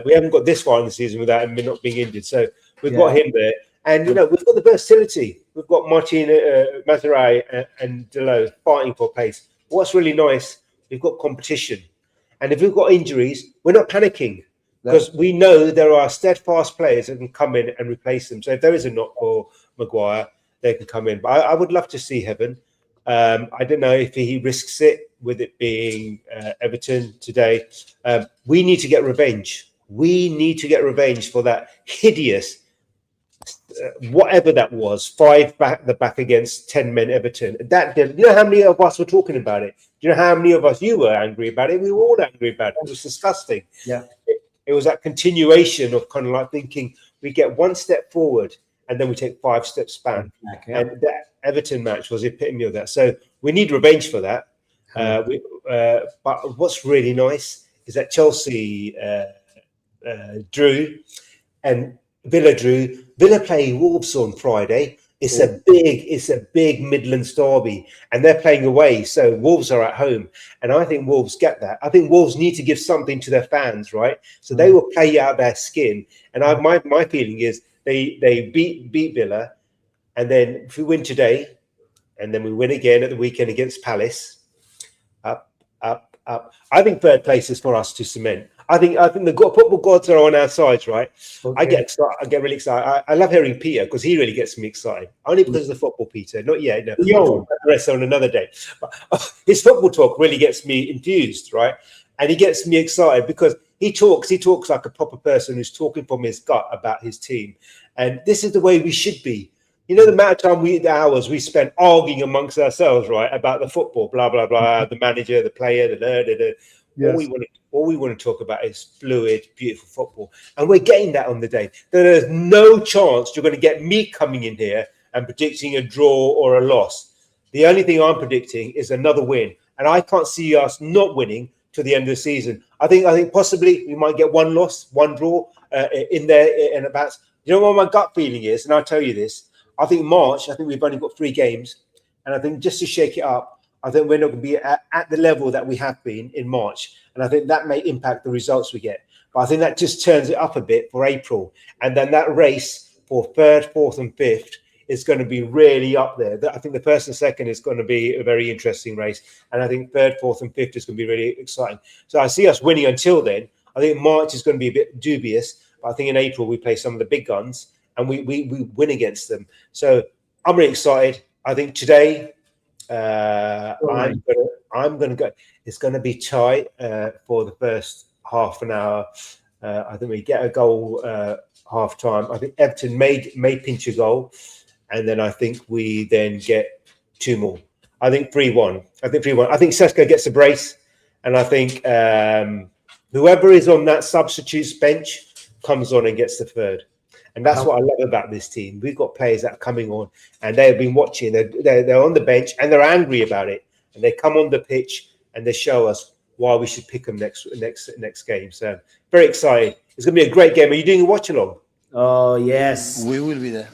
Speaker 6: We haven't got this far in the season without him not being injured. So we've got him there, and we've got the versatility. We've got Mazraoui and Delot fighting for place. What's really nice, we've got competition, and if we've got injuries, we're not panicking because we know there are steadfast players that can come in and replace them. So if there is a knock for Maguire, they can come in. But I would love to see Heaven. I don't know if he risks it with it being Everton today. We need to get revenge. We need to get revenge for that hideous, whatever that was, 5 back against 10 men Everton. You know how many of us were talking about it? Do you know how many of us you were angry about it? We were all angry about it. It was disgusting.
Speaker 1: Yeah.
Speaker 6: It was that continuation of kind of like thinking we get one step forward and then we take 5 steps back. And that Everton match was the epitome of that. So we need revenge for that. But what's really nice is that Chelsea drew and Villa drew. Villa play Wolves on Friday. It's a big Midlands derby, and they're playing away. So Wolves are at home, and I think Wolves get that. I think Wolves need to give something to their fans, right? So they will play out their skin. And my feeling is they beat Villa, and then if we win today, and then we win again at the weekend against Palace, up. I think third place is for us to cement. I think the football gods are on our sides, right?
Speaker 1: Okay.
Speaker 6: I get excited. I get really excited. I love hearing Peter because he really gets me excited. Only because of the football, Peter. Not yet. No.
Speaker 1: Yo.
Speaker 6: We'll talk about the rest on another day. But his football talk really gets me enthused, right? And he gets me excited because he talks like a proper person who's talking from his gut about his team. And this is the way we should be. You know, the amount of time the hours we spent arguing amongst ourselves, right, about the football, blah blah blah, the manager, the player,
Speaker 1: Yes.
Speaker 6: all we want to talk about is fluid, beautiful football, and we're getting that on the day. There's no chance you're going to get me coming in here and predicting a draw or a loss. The only thing I'm predicting is another win, and I can't see us not winning to the end of the season. I think possibly we might get one loss, one draw in there, and about. You know what my gut feeling is, and I'll tell you this. I think March, I think we've only got 3 games. And I think just to shake it up, I think we're not going to be at the level that we have been in March. And I think that may impact the results we get. But I think that just turns it up a bit for April. And then that race for 3rd, 4th and 5th is going to be really up there. I think the 1st and 2nd is going to be a very interesting race. And I think 3rd, 4th and 5th is going to be really exciting. So I see us winning until then. I think March is going to be a bit dubious. But I think in April we play some of the big guns. And we win against them. So I'm really excited. I think today I'm going to go. It's going to be tight for the first half an hour. I think we get a goal half time. I think Everton may pinch a goal. And then I think we then get 2 more. I think 3-1. I think Sesko gets a brace. And I think whoever is on that substitutes bench comes on and gets the 3rd. And that's what I love about this team. We've got players that are coming on and they've been watching. They're on the bench and they're angry about it. And they come on the pitch and they show us why we should pick them next game. So very excited. It's going to be a great game. Are you doing a watch along?
Speaker 1: Oh, yes.
Speaker 7: We will be there.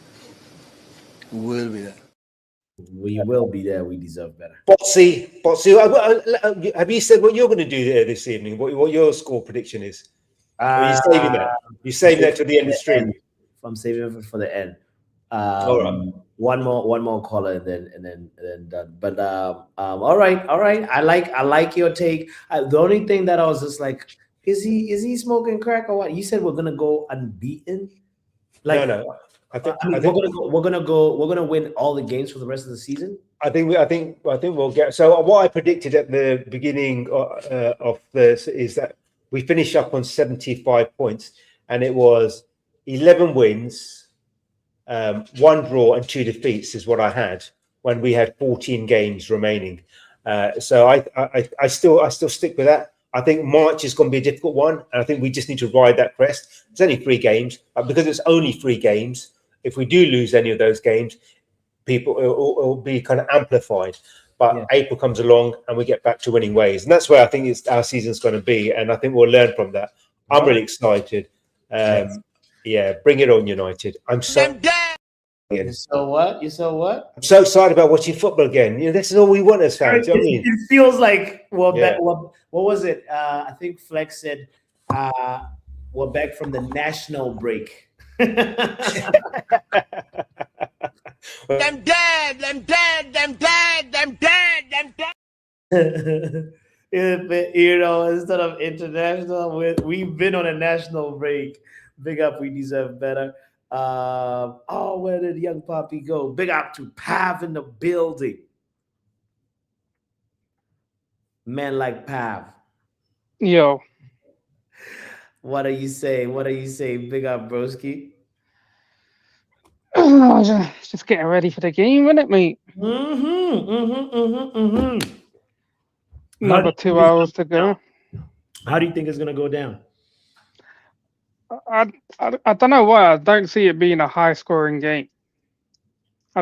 Speaker 7: We will be there.
Speaker 1: We will be there. We deserve better.
Speaker 6: Botsy, have you said what you're going to do there this evening? What your score prediction is? Are you saving that? You saving that to the end of the stream?
Speaker 1: I'm saving it for the end.
Speaker 6: All right.
Speaker 1: One more caller and then done. But all right. I like your take. The only thing that I was just like, is he smoking crack or what? You said we're gonna go unbeaten. Like,
Speaker 6: no. I think
Speaker 1: we're gonna win all the games for the rest of the season.
Speaker 6: I think we'll get. So what I predicted at the beginning of this is that we finish up on 75 points, and it was 11 wins, 1 draw, and 2 defeats is what I had when we had 14 games remaining. So I still stick with that. I think March is going to be a difficult one, and I think we just need to ride that crest. It's only 3 games, but because it's only 3 games, if we do lose any of those games, it'll be kind of amplified. But April comes along and we get back to winning ways, and that's where I think our season's going to be. And I think we'll learn from that. I'm really excited. Yeah, bring it on, United. I'm so.
Speaker 1: You saw what?
Speaker 6: I'm so excited about watching football again. You know, this is all we want as fans. You know what I mean?
Speaker 1: It feels like what was it? I think Flex said we're back from the national break.
Speaker 7: Them dead.
Speaker 1: You know, instead of international, we've been on a national break. Big up, we deserve better. Where did young Poppy go? Big up to Pav in the building. Man like Pav.
Speaker 8: Yo.
Speaker 1: What are you saying? Big up, broski.
Speaker 8: Just getting ready for the game, isn't it, mate? Another 2 hours to go.
Speaker 1: How do you think it's gonna go down?
Speaker 8: I don't know why I don't see it being a high scoring game. Might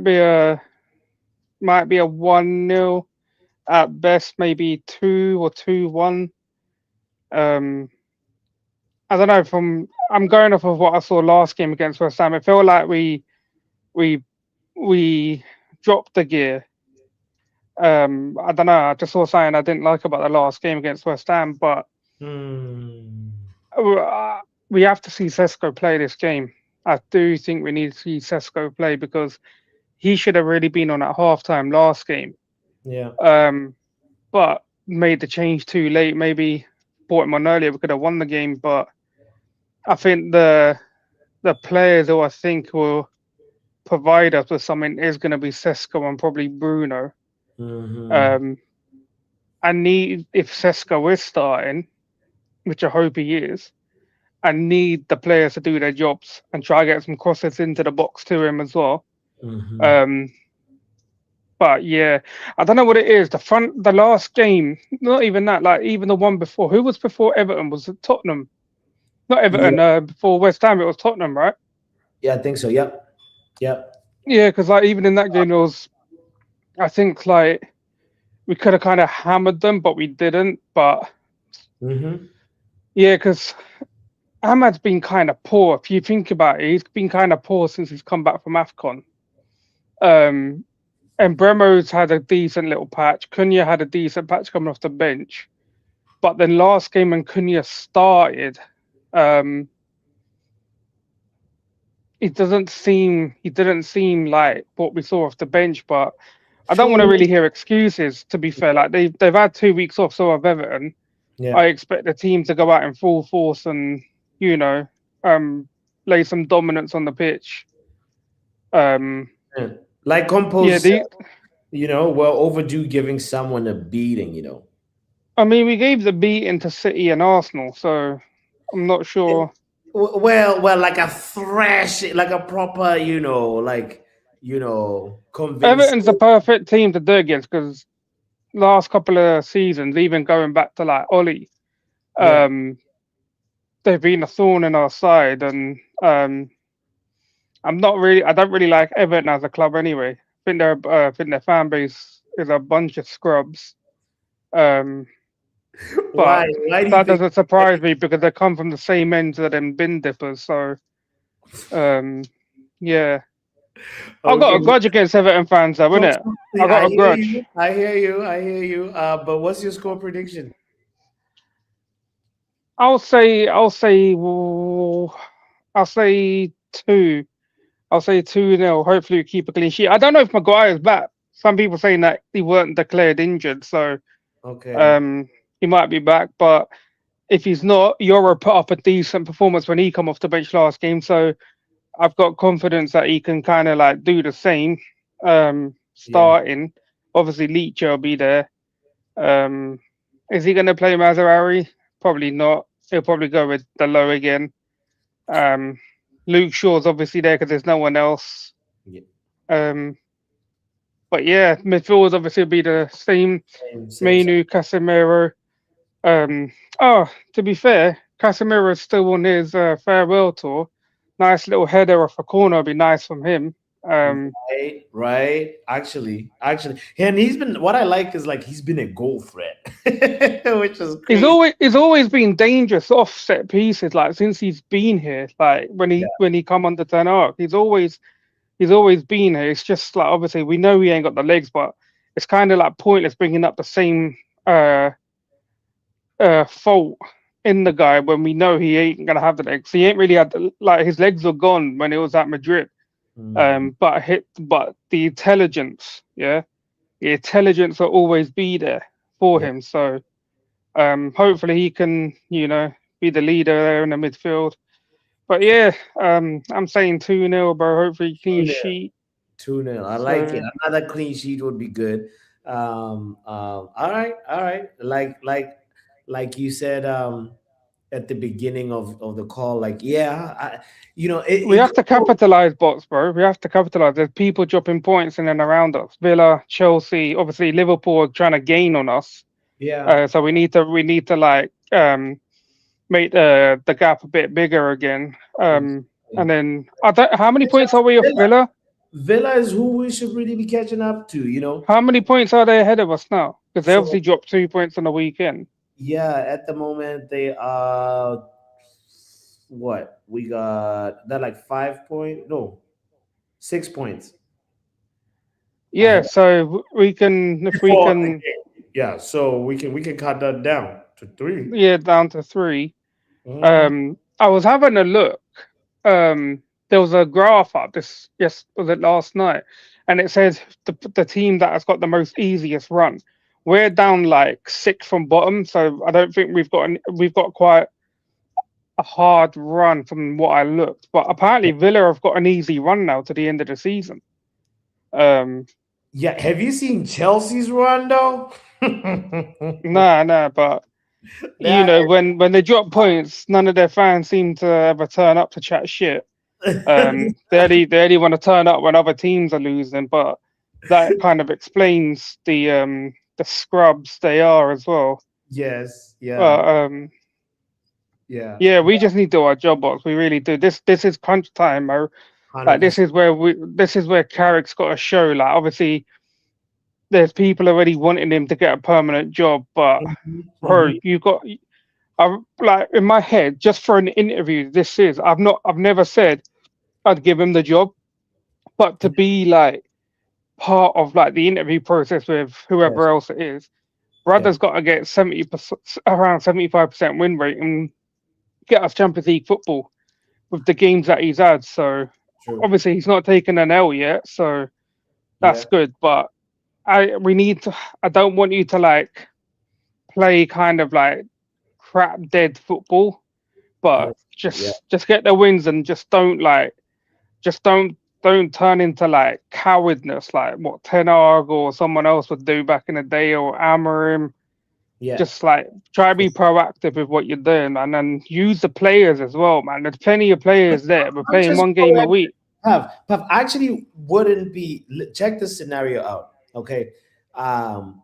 Speaker 8: be a 1-0 at best, maybe 2 or 2-1. I don't know. I'm going off of what I saw last game against West Ham. It felt like we dropped the gear. I don't know. I just saw something I didn't like about the last game against West Ham, but we have to see Sesko play this game. I do think we need to see Sesko play because he should have really been on at halftime last game.
Speaker 1: Yeah.
Speaker 8: But made the change too late. Maybe brought him on earlier, we could have won the game. But I think the players who I think will provide us with something is going to be Sesko and probably Bruno.
Speaker 1: Mhm.
Speaker 8: I need, if Sesko is starting, which I hope he is, I need the players to do their jobs and try to get some crosses into the box to him as well.
Speaker 1: Mhm.
Speaker 8: Um, but yeah, I don't know what it is. The last game, not even that, like even the one before. Who was before Everton? Was it Tottenham? Not
Speaker 1: Yeah.
Speaker 8: Everton. Before West Ham, it was Tottenham, right?
Speaker 1: Yeah, I think so. Yep. Yep.
Speaker 8: Yeah, because like even in that game, it was. I think like we could have kind of hammered them, but we didn't. But
Speaker 1: Mhm.
Speaker 8: yeah, because Ahmad's been kind of poor. If you think about it, he's been kind of poor since he's come back from AFCON. Um, and Bremo's had a decent little patch. Cunha had a decent patch coming off the bench. But then last game when Cunha started, um, he didn't seem like what we saw off the bench. But I don't want to
Speaker 1: True.
Speaker 8: really hear excuses. To be fair, like they've had 2 weeks off, so have Everton.
Speaker 1: Yeah.
Speaker 8: I expect the team to go out in full force and you know um, lay some dominance on the pitch. Um,
Speaker 1: Yeah. Like
Speaker 8: yeah,
Speaker 1: Compose said, we're overdue giving someone a beating,
Speaker 8: I mean, we gave the beating to City and Arsenal, so I'm not sure.
Speaker 1: Well, like a thrash, like a proper, convincing.
Speaker 8: Everton's the perfect team to do against because last couple of seasons, even going back to like Ollie,
Speaker 1: Yeah.
Speaker 8: um, they've been a thorn in our side, and I don't really like Everton as a club anyway. I think their fan base is a bunch of scrubs. Um,
Speaker 1: Why?
Speaker 8: but
Speaker 1: Why do you
Speaker 8: that
Speaker 1: think?
Speaker 8: doesn't surprise me because they come from the same ends of them bin dippers. So, um, yeah. I got
Speaker 1: Okay.
Speaker 8: a grudge against Everton fans, though,
Speaker 1: So,
Speaker 8: innit? I got
Speaker 1: I
Speaker 8: a
Speaker 1: hear
Speaker 8: grudge.
Speaker 1: you. I hear you. I hear you. But what's your score prediction?
Speaker 8: I'll say two. I'll say 2-0. Hopefully, we keep a clean sheet. I don't know if Maguire's back. Some people saying that he weren't declared injured, so
Speaker 1: Okay.
Speaker 8: um, he might be back. But if he's not, Euro put up a decent performance when he come off the bench last game, so I've got confidence that he can kind of like do the same.
Speaker 1: Yeah.
Speaker 8: Starting, obviously Leach will be there. Um, is he going to play Mazarari? Probably not. He'll probably go with the low again. Um, Luke Shaw's obviously there because there's no one else.
Speaker 1: Yeah.
Speaker 8: Um, but yeah, midfielders obviously will be the same.
Speaker 1: Same.
Speaker 8: Mainu, Casemiro. Um, to be fair, Casemiro's still on his farewell tour. Nice little header off a corner would be nice from him. Um,
Speaker 1: Right, right. Actually, and he's been. What I like is like he's been a goal threat, which is crazy.
Speaker 8: he's always been dangerous off set pieces. Like since he's been here, like
Speaker 1: Yeah.
Speaker 8: when he come on the Ten Hag, he's always been here. It's just like obviously we know he ain't got the legs, but it's kind of like pointless bringing up the same fault in the guy when we know he ain't gonna have the legs. He ain't really had like his legs were gone when it was at Madrid.
Speaker 1: Mhm.
Speaker 8: But the intelligence, yeah, the intelligence will always be there for
Speaker 1: Yeah.
Speaker 8: him. So hopefully he can, be the leader there in the midfield. But yeah, I'm saying 2-0, bro. Hopefully clean
Speaker 1: 2-0.
Speaker 8: sheet.
Speaker 1: 2-0. I like it.
Speaker 8: So
Speaker 1: Another clean sheet would be good. All right, all right. Like you said at the beginning of the call, like, yeah,
Speaker 8: we
Speaker 1: it
Speaker 8: have to capitalize, bots, bro. We have to capitalize. There's people dropping points in and around us. Villa, Chelsea, obviously Liverpool are trying to gain on us.
Speaker 1: yeah.
Speaker 8: So we need to like make the gap a bit bigger again. And
Speaker 1: Exactly.
Speaker 8: then how many
Speaker 1: It's
Speaker 8: points are
Speaker 1: just
Speaker 8: we off Villa?
Speaker 1: Villa is who we should really be catching up to.
Speaker 8: How many points are they ahead of us now? Because they
Speaker 1: So
Speaker 8: obviously dropped 2 points on the weekend.
Speaker 1: yeah, at the moment they are what we got that like 5 point no 6 points
Speaker 8: Yeah,
Speaker 1: ahead
Speaker 8: so we can if we
Speaker 1: before the
Speaker 8: can
Speaker 1: game. Yeah, so we can cut that down to 3.
Speaker 8: yeah down to 3.
Speaker 1: Mhm.
Speaker 8: I was having a look. There was a graph up was it last night, and it says the team that has got the most easiest run. we're down like 6th from bottom, so I don't think we've got quite a hard run from what I looked. But apparently Villa have got an easy run now to the end of the season.
Speaker 1: Yeah, have you seen Chelsea's run though?
Speaker 8: Nah, but you know, when they drop points, none of their fans seem to ever turn up to chat shit. They only want to turn up when other teams are losing, but that kind of explains the scrubs they are as well.
Speaker 1: Yes, yeah,
Speaker 8: But
Speaker 1: yeah,
Speaker 8: yeah, we just need to do our job, box. We really do. This is crunch time. Like
Speaker 1: 100%.
Speaker 8: this is where Carrick's got to show. Like obviously, there's people already wanting him to get a permanent job, but bro, you've got. Like in my head, just for an interview, I've never said I'd give him the job, but to be like part of like the interview process with whoever
Speaker 1: Yes,
Speaker 8: else it is,
Speaker 1: yeah,
Speaker 8: brother's got to get 70%, around 75% win rate and get us Champions League football with the games that he's had. So
Speaker 1: true.
Speaker 8: obviously he's not taken an L yet, so that's
Speaker 1: Yeah,
Speaker 8: good. But we need to. I don't want you to like play kind of like crap dead football, but
Speaker 1: 100%. Yeah,
Speaker 8: just get the wins and just don't turn into like cowardness like what Ten Hag or someone else would do back in the day or Amorim.
Speaker 1: yeah.
Speaker 8: Just like try to be proactive with what you're doing, man, and use the players as well, man. There's plenty of players there. We're
Speaker 1: Not
Speaker 8: playing
Speaker 1: just
Speaker 8: one game a
Speaker 1: proactive.
Speaker 8: week.
Speaker 1: Pav actually wouldn't be. Check this scenario out. Okay, um,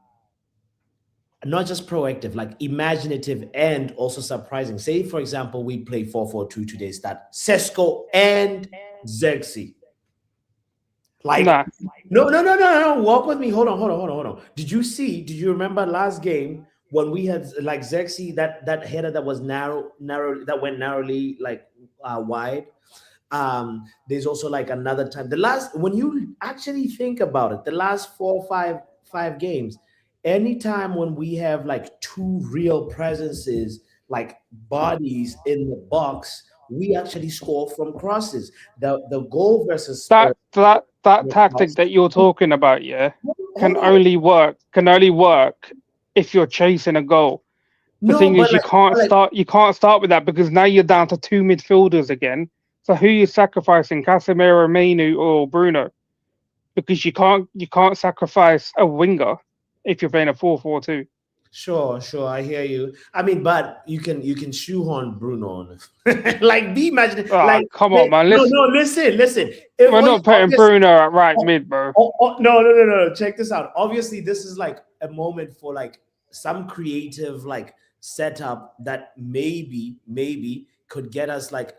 Speaker 1: not just proactive, like imaginative and also surprising. Say, for example, we play 4-4-2 today. Start Sesko and Xerxes. Like,
Speaker 8: Nah,
Speaker 1: no. Walk with me. Hold on. Did you remember last game when we had like Xerxes, that header that was narrow, that went narrowly like wide? There's also like another time. The last, when you actually think about it, the last five games, anytime when we have like two real presences, like bodies in the box, we actually score from crosses. The goal versus Spurs.
Speaker 8: that tactic that you're talking about, yeah,
Speaker 1: Hold on.
Speaker 8: can only work if you're chasing a goal. The
Speaker 1: No,
Speaker 8: thing is,
Speaker 1: but like,
Speaker 8: you can't start with that because now you're down to two midfielders again. So who are you sacrificing, Casemiro, Mainu, or Bruno? Because you can't sacrifice a winger if you're playing a 4-4-2.
Speaker 1: sure, I hear you. I mean, but you can shoehorn Bruno on it. Like, be imagine,
Speaker 8: Ah,
Speaker 1: like,
Speaker 8: come on, man.
Speaker 1: listen. It
Speaker 8: We're
Speaker 1: was
Speaker 8: not putting
Speaker 1: obvious.
Speaker 8: Bruno at right mid, bro.
Speaker 1: No. Check this out. Obviously, this is like a moment for like some creative like setup that maybe could get us like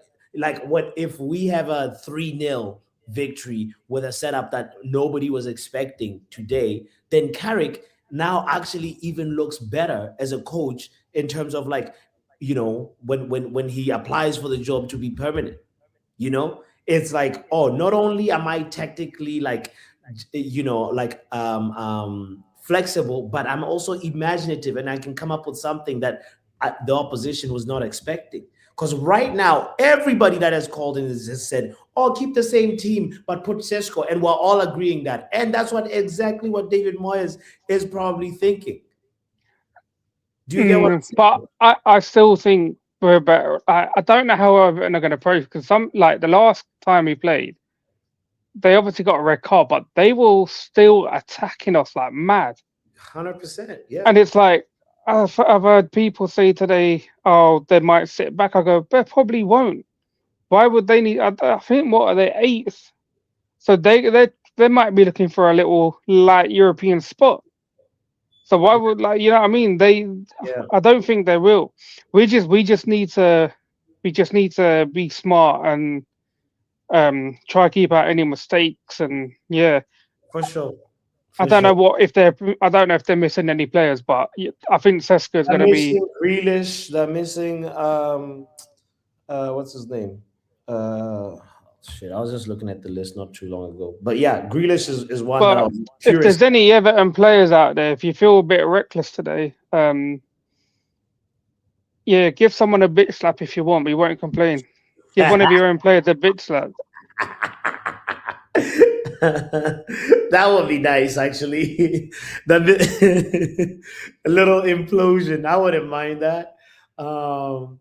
Speaker 1: what if we have a 3-0 victory with a setup that nobody was expecting today, then Carrick now actually even looks better as a coach in terms of like, when he applies for the job to be permanent. It's like, oh, not only am I technically like, flexible, but I'm also imaginative and I can come up with something that the opposition was not expecting. Because right now everybody that has called in has said, oh, keep the same team but put Sesko, and we're all agreeing that, and that's exactly what David Moyes is probably thinking. Do you get what I'm
Speaker 8: But
Speaker 1: saying?
Speaker 8: I still think we're better. I don't know how Everton are going to approach because some like the last time we played, they obviously got a red card, but they were still attacking us like mad.
Speaker 1: 100%, yeah.
Speaker 8: And it's like I've heard people say today, oh, they might sit back. I go, they probably won't. Why would they need? I think what are they eighth? So they might be looking for a little light European spot. So why would like you know what I mean?
Speaker 1: Yeah,
Speaker 8: I don't think they will. We just need to be smart and try to keep out any mistakes and yeah.
Speaker 1: for sure,
Speaker 8: I
Speaker 1: for
Speaker 8: don't
Speaker 1: sure.
Speaker 8: know I don't know if they're missing any players, but I think Seska is
Speaker 1: They're
Speaker 8: going to be.
Speaker 1: missing Grealish. They're missing what's his name? Shit, I was just looking at the list not too long ago. But yeah, Grealish is one that I
Speaker 8: But
Speaker 1: was
Speaker 8: if
Speaker 1: curious.
Speaker 8: there's any Everton players out there, if you feel a bit reckless today, yeah, give someone a bit slap if you want. We won't complain. Give one of your own players a bit slap.
Speaker 1: That would be nice, actually. A little implosion. I wouldn't mind that. Um,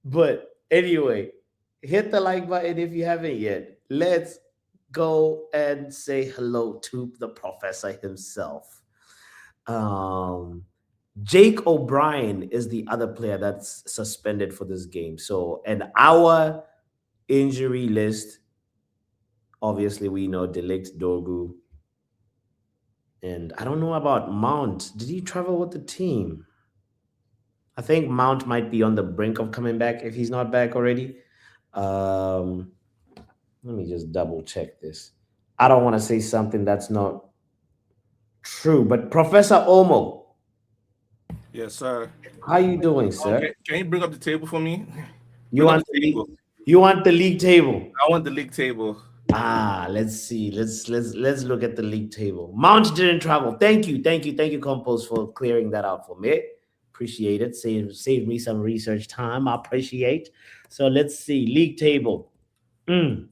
Speaker 1: but anyway, hit the like button if you haven't yet. Let's go and say hello to the professor himself. Um, Jake O'Brien is the other player that's suspended for this game. So, and our injury list, obviously, we know Delict, Dorgu, and I don't know about Mount. Did he travel with the team? I think Mount might be on the brink of coming back if he's not back already. Um, Let me just double check this. I don't want to say something that's not true, but Professor Omo,
Speaker 9: Yes, sir.
Speaker 1: how you doing,
Speaker 9: Oh,
Speaker 1: sir?
Speaker 9: can you bring up the table for me?
Speaker 1: You
Speaker 9: Bring up
Speaker 1: want
Speaker 9: the
Speaker 1: the
Speaker 9: table.
Speaker 1: league, you want the league table?
Speaker 9: I want the league table.
Speaker 1: Let's see. Let's look at the league table. Mount didn't travel. Thank you, Compose, for clearing that out for me. Appreciate it. Save me some research time. I appreciate. So let's see. League table. Mm,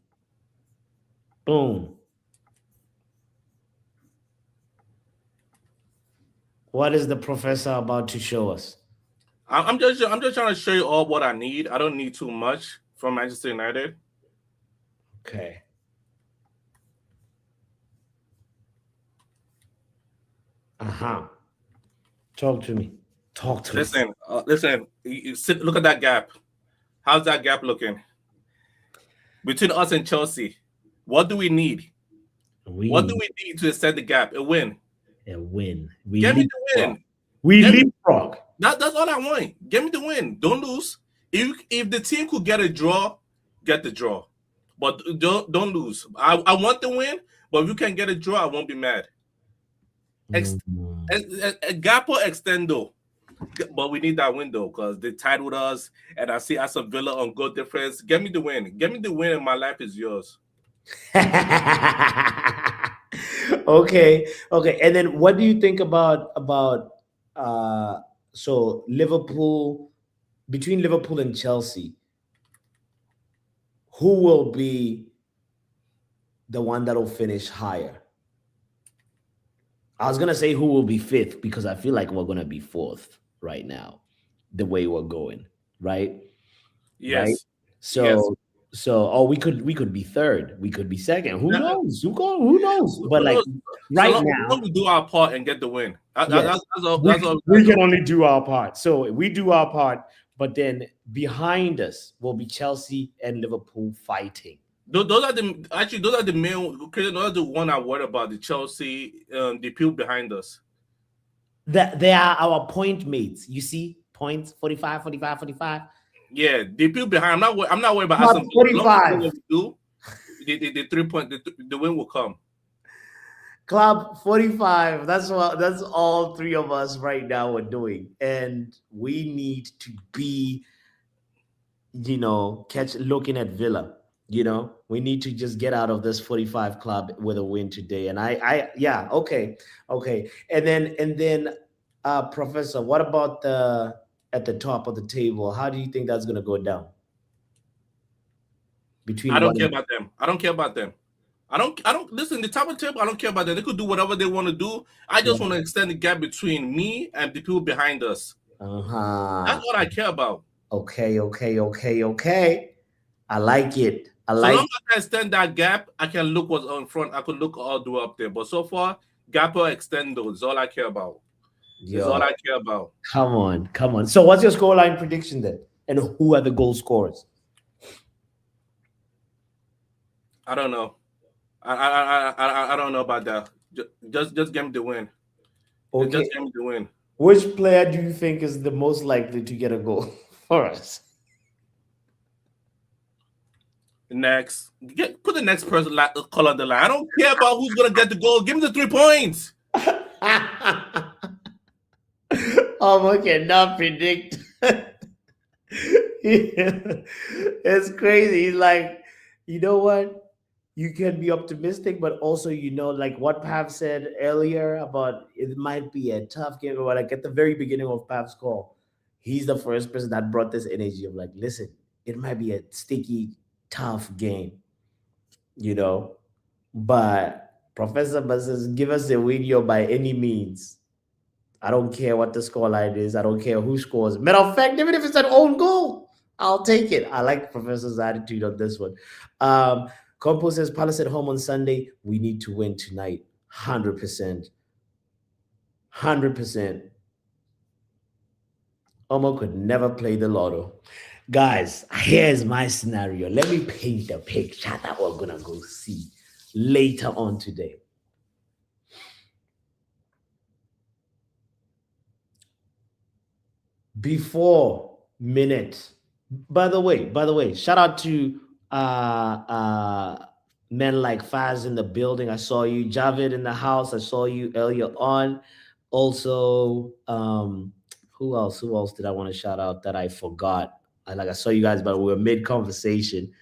Speaker 1: boom. What is the professor about to show us?
Speaker 9: I'm just trying to show you all what I need. I don't need too much from Manchester United.
Speaker 1: Okay. Uh-huh. Talk to me. Talk to me.
Speaker 9: Listen. Look at that gap. How's that gap looking between us and Chelsea? What do we need? What do we need to extend the gap? A win.
Speaker 1: A win.
Speaker 9: Get me the win.
Speaker 1: We
Speaker 9: Get me-
Speaker 1: leapfrog.
Speaker 9: That's all I want. Get me the win. Don't lose. If the team could get a draw, get the draw. But don't lose. I want the win, but if you can get a draw, I won't be mad. Gapo extendo. But we need that win though, because they tied with us, and I see Aston Villa on goal difference. Get me the win. Get me the win, and my life is yours.
Speaker 1: Okay. And then what do you think about so Liverpool, between Liverpool and Chelsea, who will be the one that'll finish higher? I was gonna say who will be fifth because I feel like we're gonna be fourth right now, the way we're going, right?
Speaker 9: Yes.
Speaker 1: Right? So we could be third, we could be second. Who knows? Who knows? But like right now,
Speaker 9: we do our part and get the win. That's all.
Speaker 1: We can only do our part. So we do our part, but then behind us will be Chelsea and Liverpool fighting.
Speaker 9: Those are the main. Those are the one I worry about. The Chelsea, the people behind us.
Speaker 1: That they are our point mates. You see, points 45.
Speaker 9: Yeah, the people behind. I'm not worried about
Speaker 1: Not
Speaker 9: Aston
Speaker 1: 45.
Speaker 9: Do the 3 point. The win will come.
Speaker 1: Club 45. That's all three of us right now are doing, and we need to be, looking at Villa. We need to just get out of this 45 club with a win today. And okay. And then, Professor, what about at the top of the table? How do you think that's gonna go down?
Speaker 9: I don't care about them. I don't listen. The top of the table, I don't care about them. They could do whatever they want to do. I just want to extend the gap between me and the people behind us. That's what I care about.
Speaker 1: Okay. I like it.
Speaker 9: So long as I extend that gap, I can look what's in front. I could look all the way up there. But so far, gap or extendo is all I care about. That's all I care about.
Speaker 1: Come on. So what's your scoreline prediction then? And who are the goal scorers?
Speaker 9: I don't know. I don't know about that. Just give me the win.
Speaker 1: Okay.
Speaker 9: Just give me the win.
Speaker 1: Which player do you think is the most likely to get a goal for us?
Speaker 9: Next. Put the next person call on the line. I don't care about who's gonna get the goal. Give me the 3 points.
Speaker 1: I cannot predict. It's crazy. He's like, you know what? You can be optimistic, but also, like what Pav said earlier about it might be a tough game. Or like at the very beginning of Pav's call, he's the first person that brought this energy of like, listen, it might be a sticky, tough game. But Professor says, give us a video by any means. I don't care what the scoreline is. I don't care who scores. Matter of fact, even if it's an own goal, I'll take it. I like Professor's attitude on this one. Compo says, Palace at home on Sunday. We need to win tonight. 100%. 100%. Omo could never play the lotto. Guys, here's my scenario. Let me paint the picture that we're going to go see later on today. Before minute. By the way, shout out to men like Faz in the building. I saw you. Javid in the house. I saw you earlier on. Also, who else did I want to shout out that I forgot? I saw you guys, but we were mid conversation.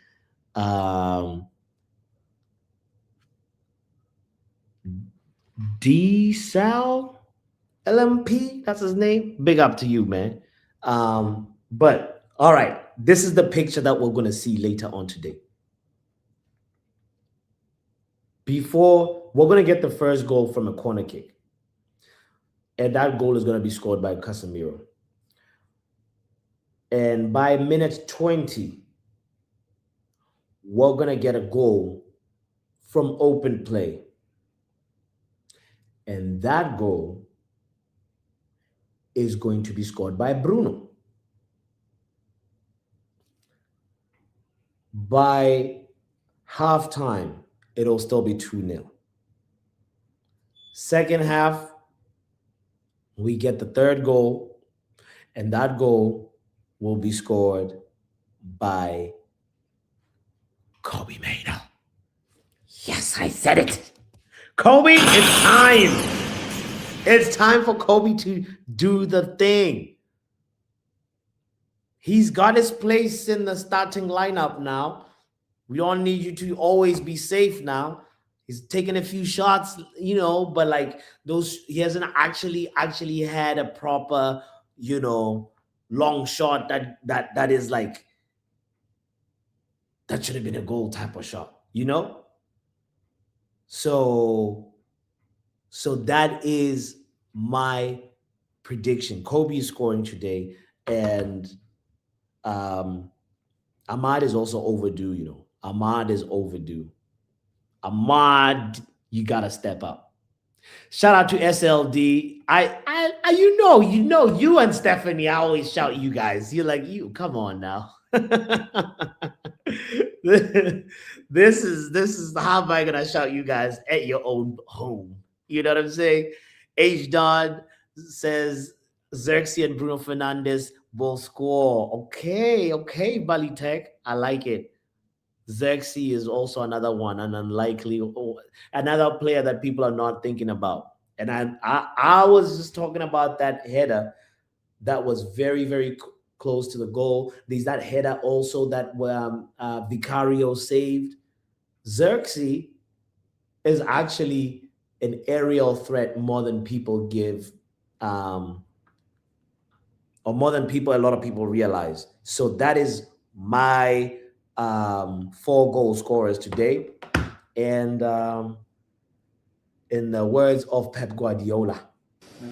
Speaker 1: D Sal LMP, that's his name. Big up to you, man. But all right, this is the picture that we're going to see later on today. Before we're going to get the first goal from a corner kick, and that goal is going to be scored by Casemiro. And by minute 20, we're going to get a goal from open play. And that goal is going to be scored by Bruno. By halftime, it'll still be 2-0. Second half, we get the third goal, and that goal will be scored by Kobe Maino. Yes, I said it. Kobe, it's time. It's time for Kobe to do the thing. He's got his place in the starting lineup now. We don't need you to always be safe now. He's taking a few shots, but like those, he hasn't actually had a proper, long shot that is like, that should have been a goal type of shot, So that is my prediction. Kobe is scoring today, and Ahmad is also overdue, Ahmad is overdue. Ahmad, you gotta step up. Shout out to SLD. You and Stephanie, I always shout you guys. You're like, come on now. This is how am I gonna shout you guys at your own home? You know what I'm saying? H Don says Xerxes and Bruno Fernandes will score. Okay, Balitek. I like it. Xerxes is also another one, an unlikely, another player that people are not thinking about. And I was just talking about that header that was very, very close to the goal. There's that header also that Vicario saved. Xerxes is actually an aerial threat more than people give, or more than a lot of people realize. So that is my 4 goal scorers today. And in the words of Pep Guardiola,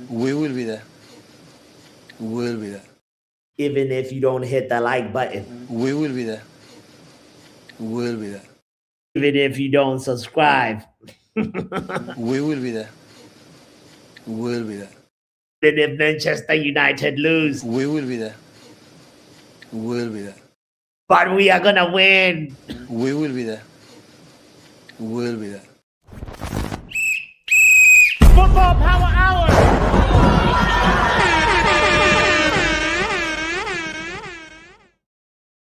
Speaker 7: we will be there. We will be there.
Speaker 1: Even if you don't hit the like button,
Speaker 7: we will be there. We will be there.
Speaker 1: Even if you don't subscribe,
Speaker 7: we will be there. We will be there.
Speaker 1: Even if Manchester United lose,
Speaker 7: we will be there. We will be there.
Speaker 1: But we are gonna win.
Speaker 7: We will be there. We will be there.
Speaker 1: Football Power Hour.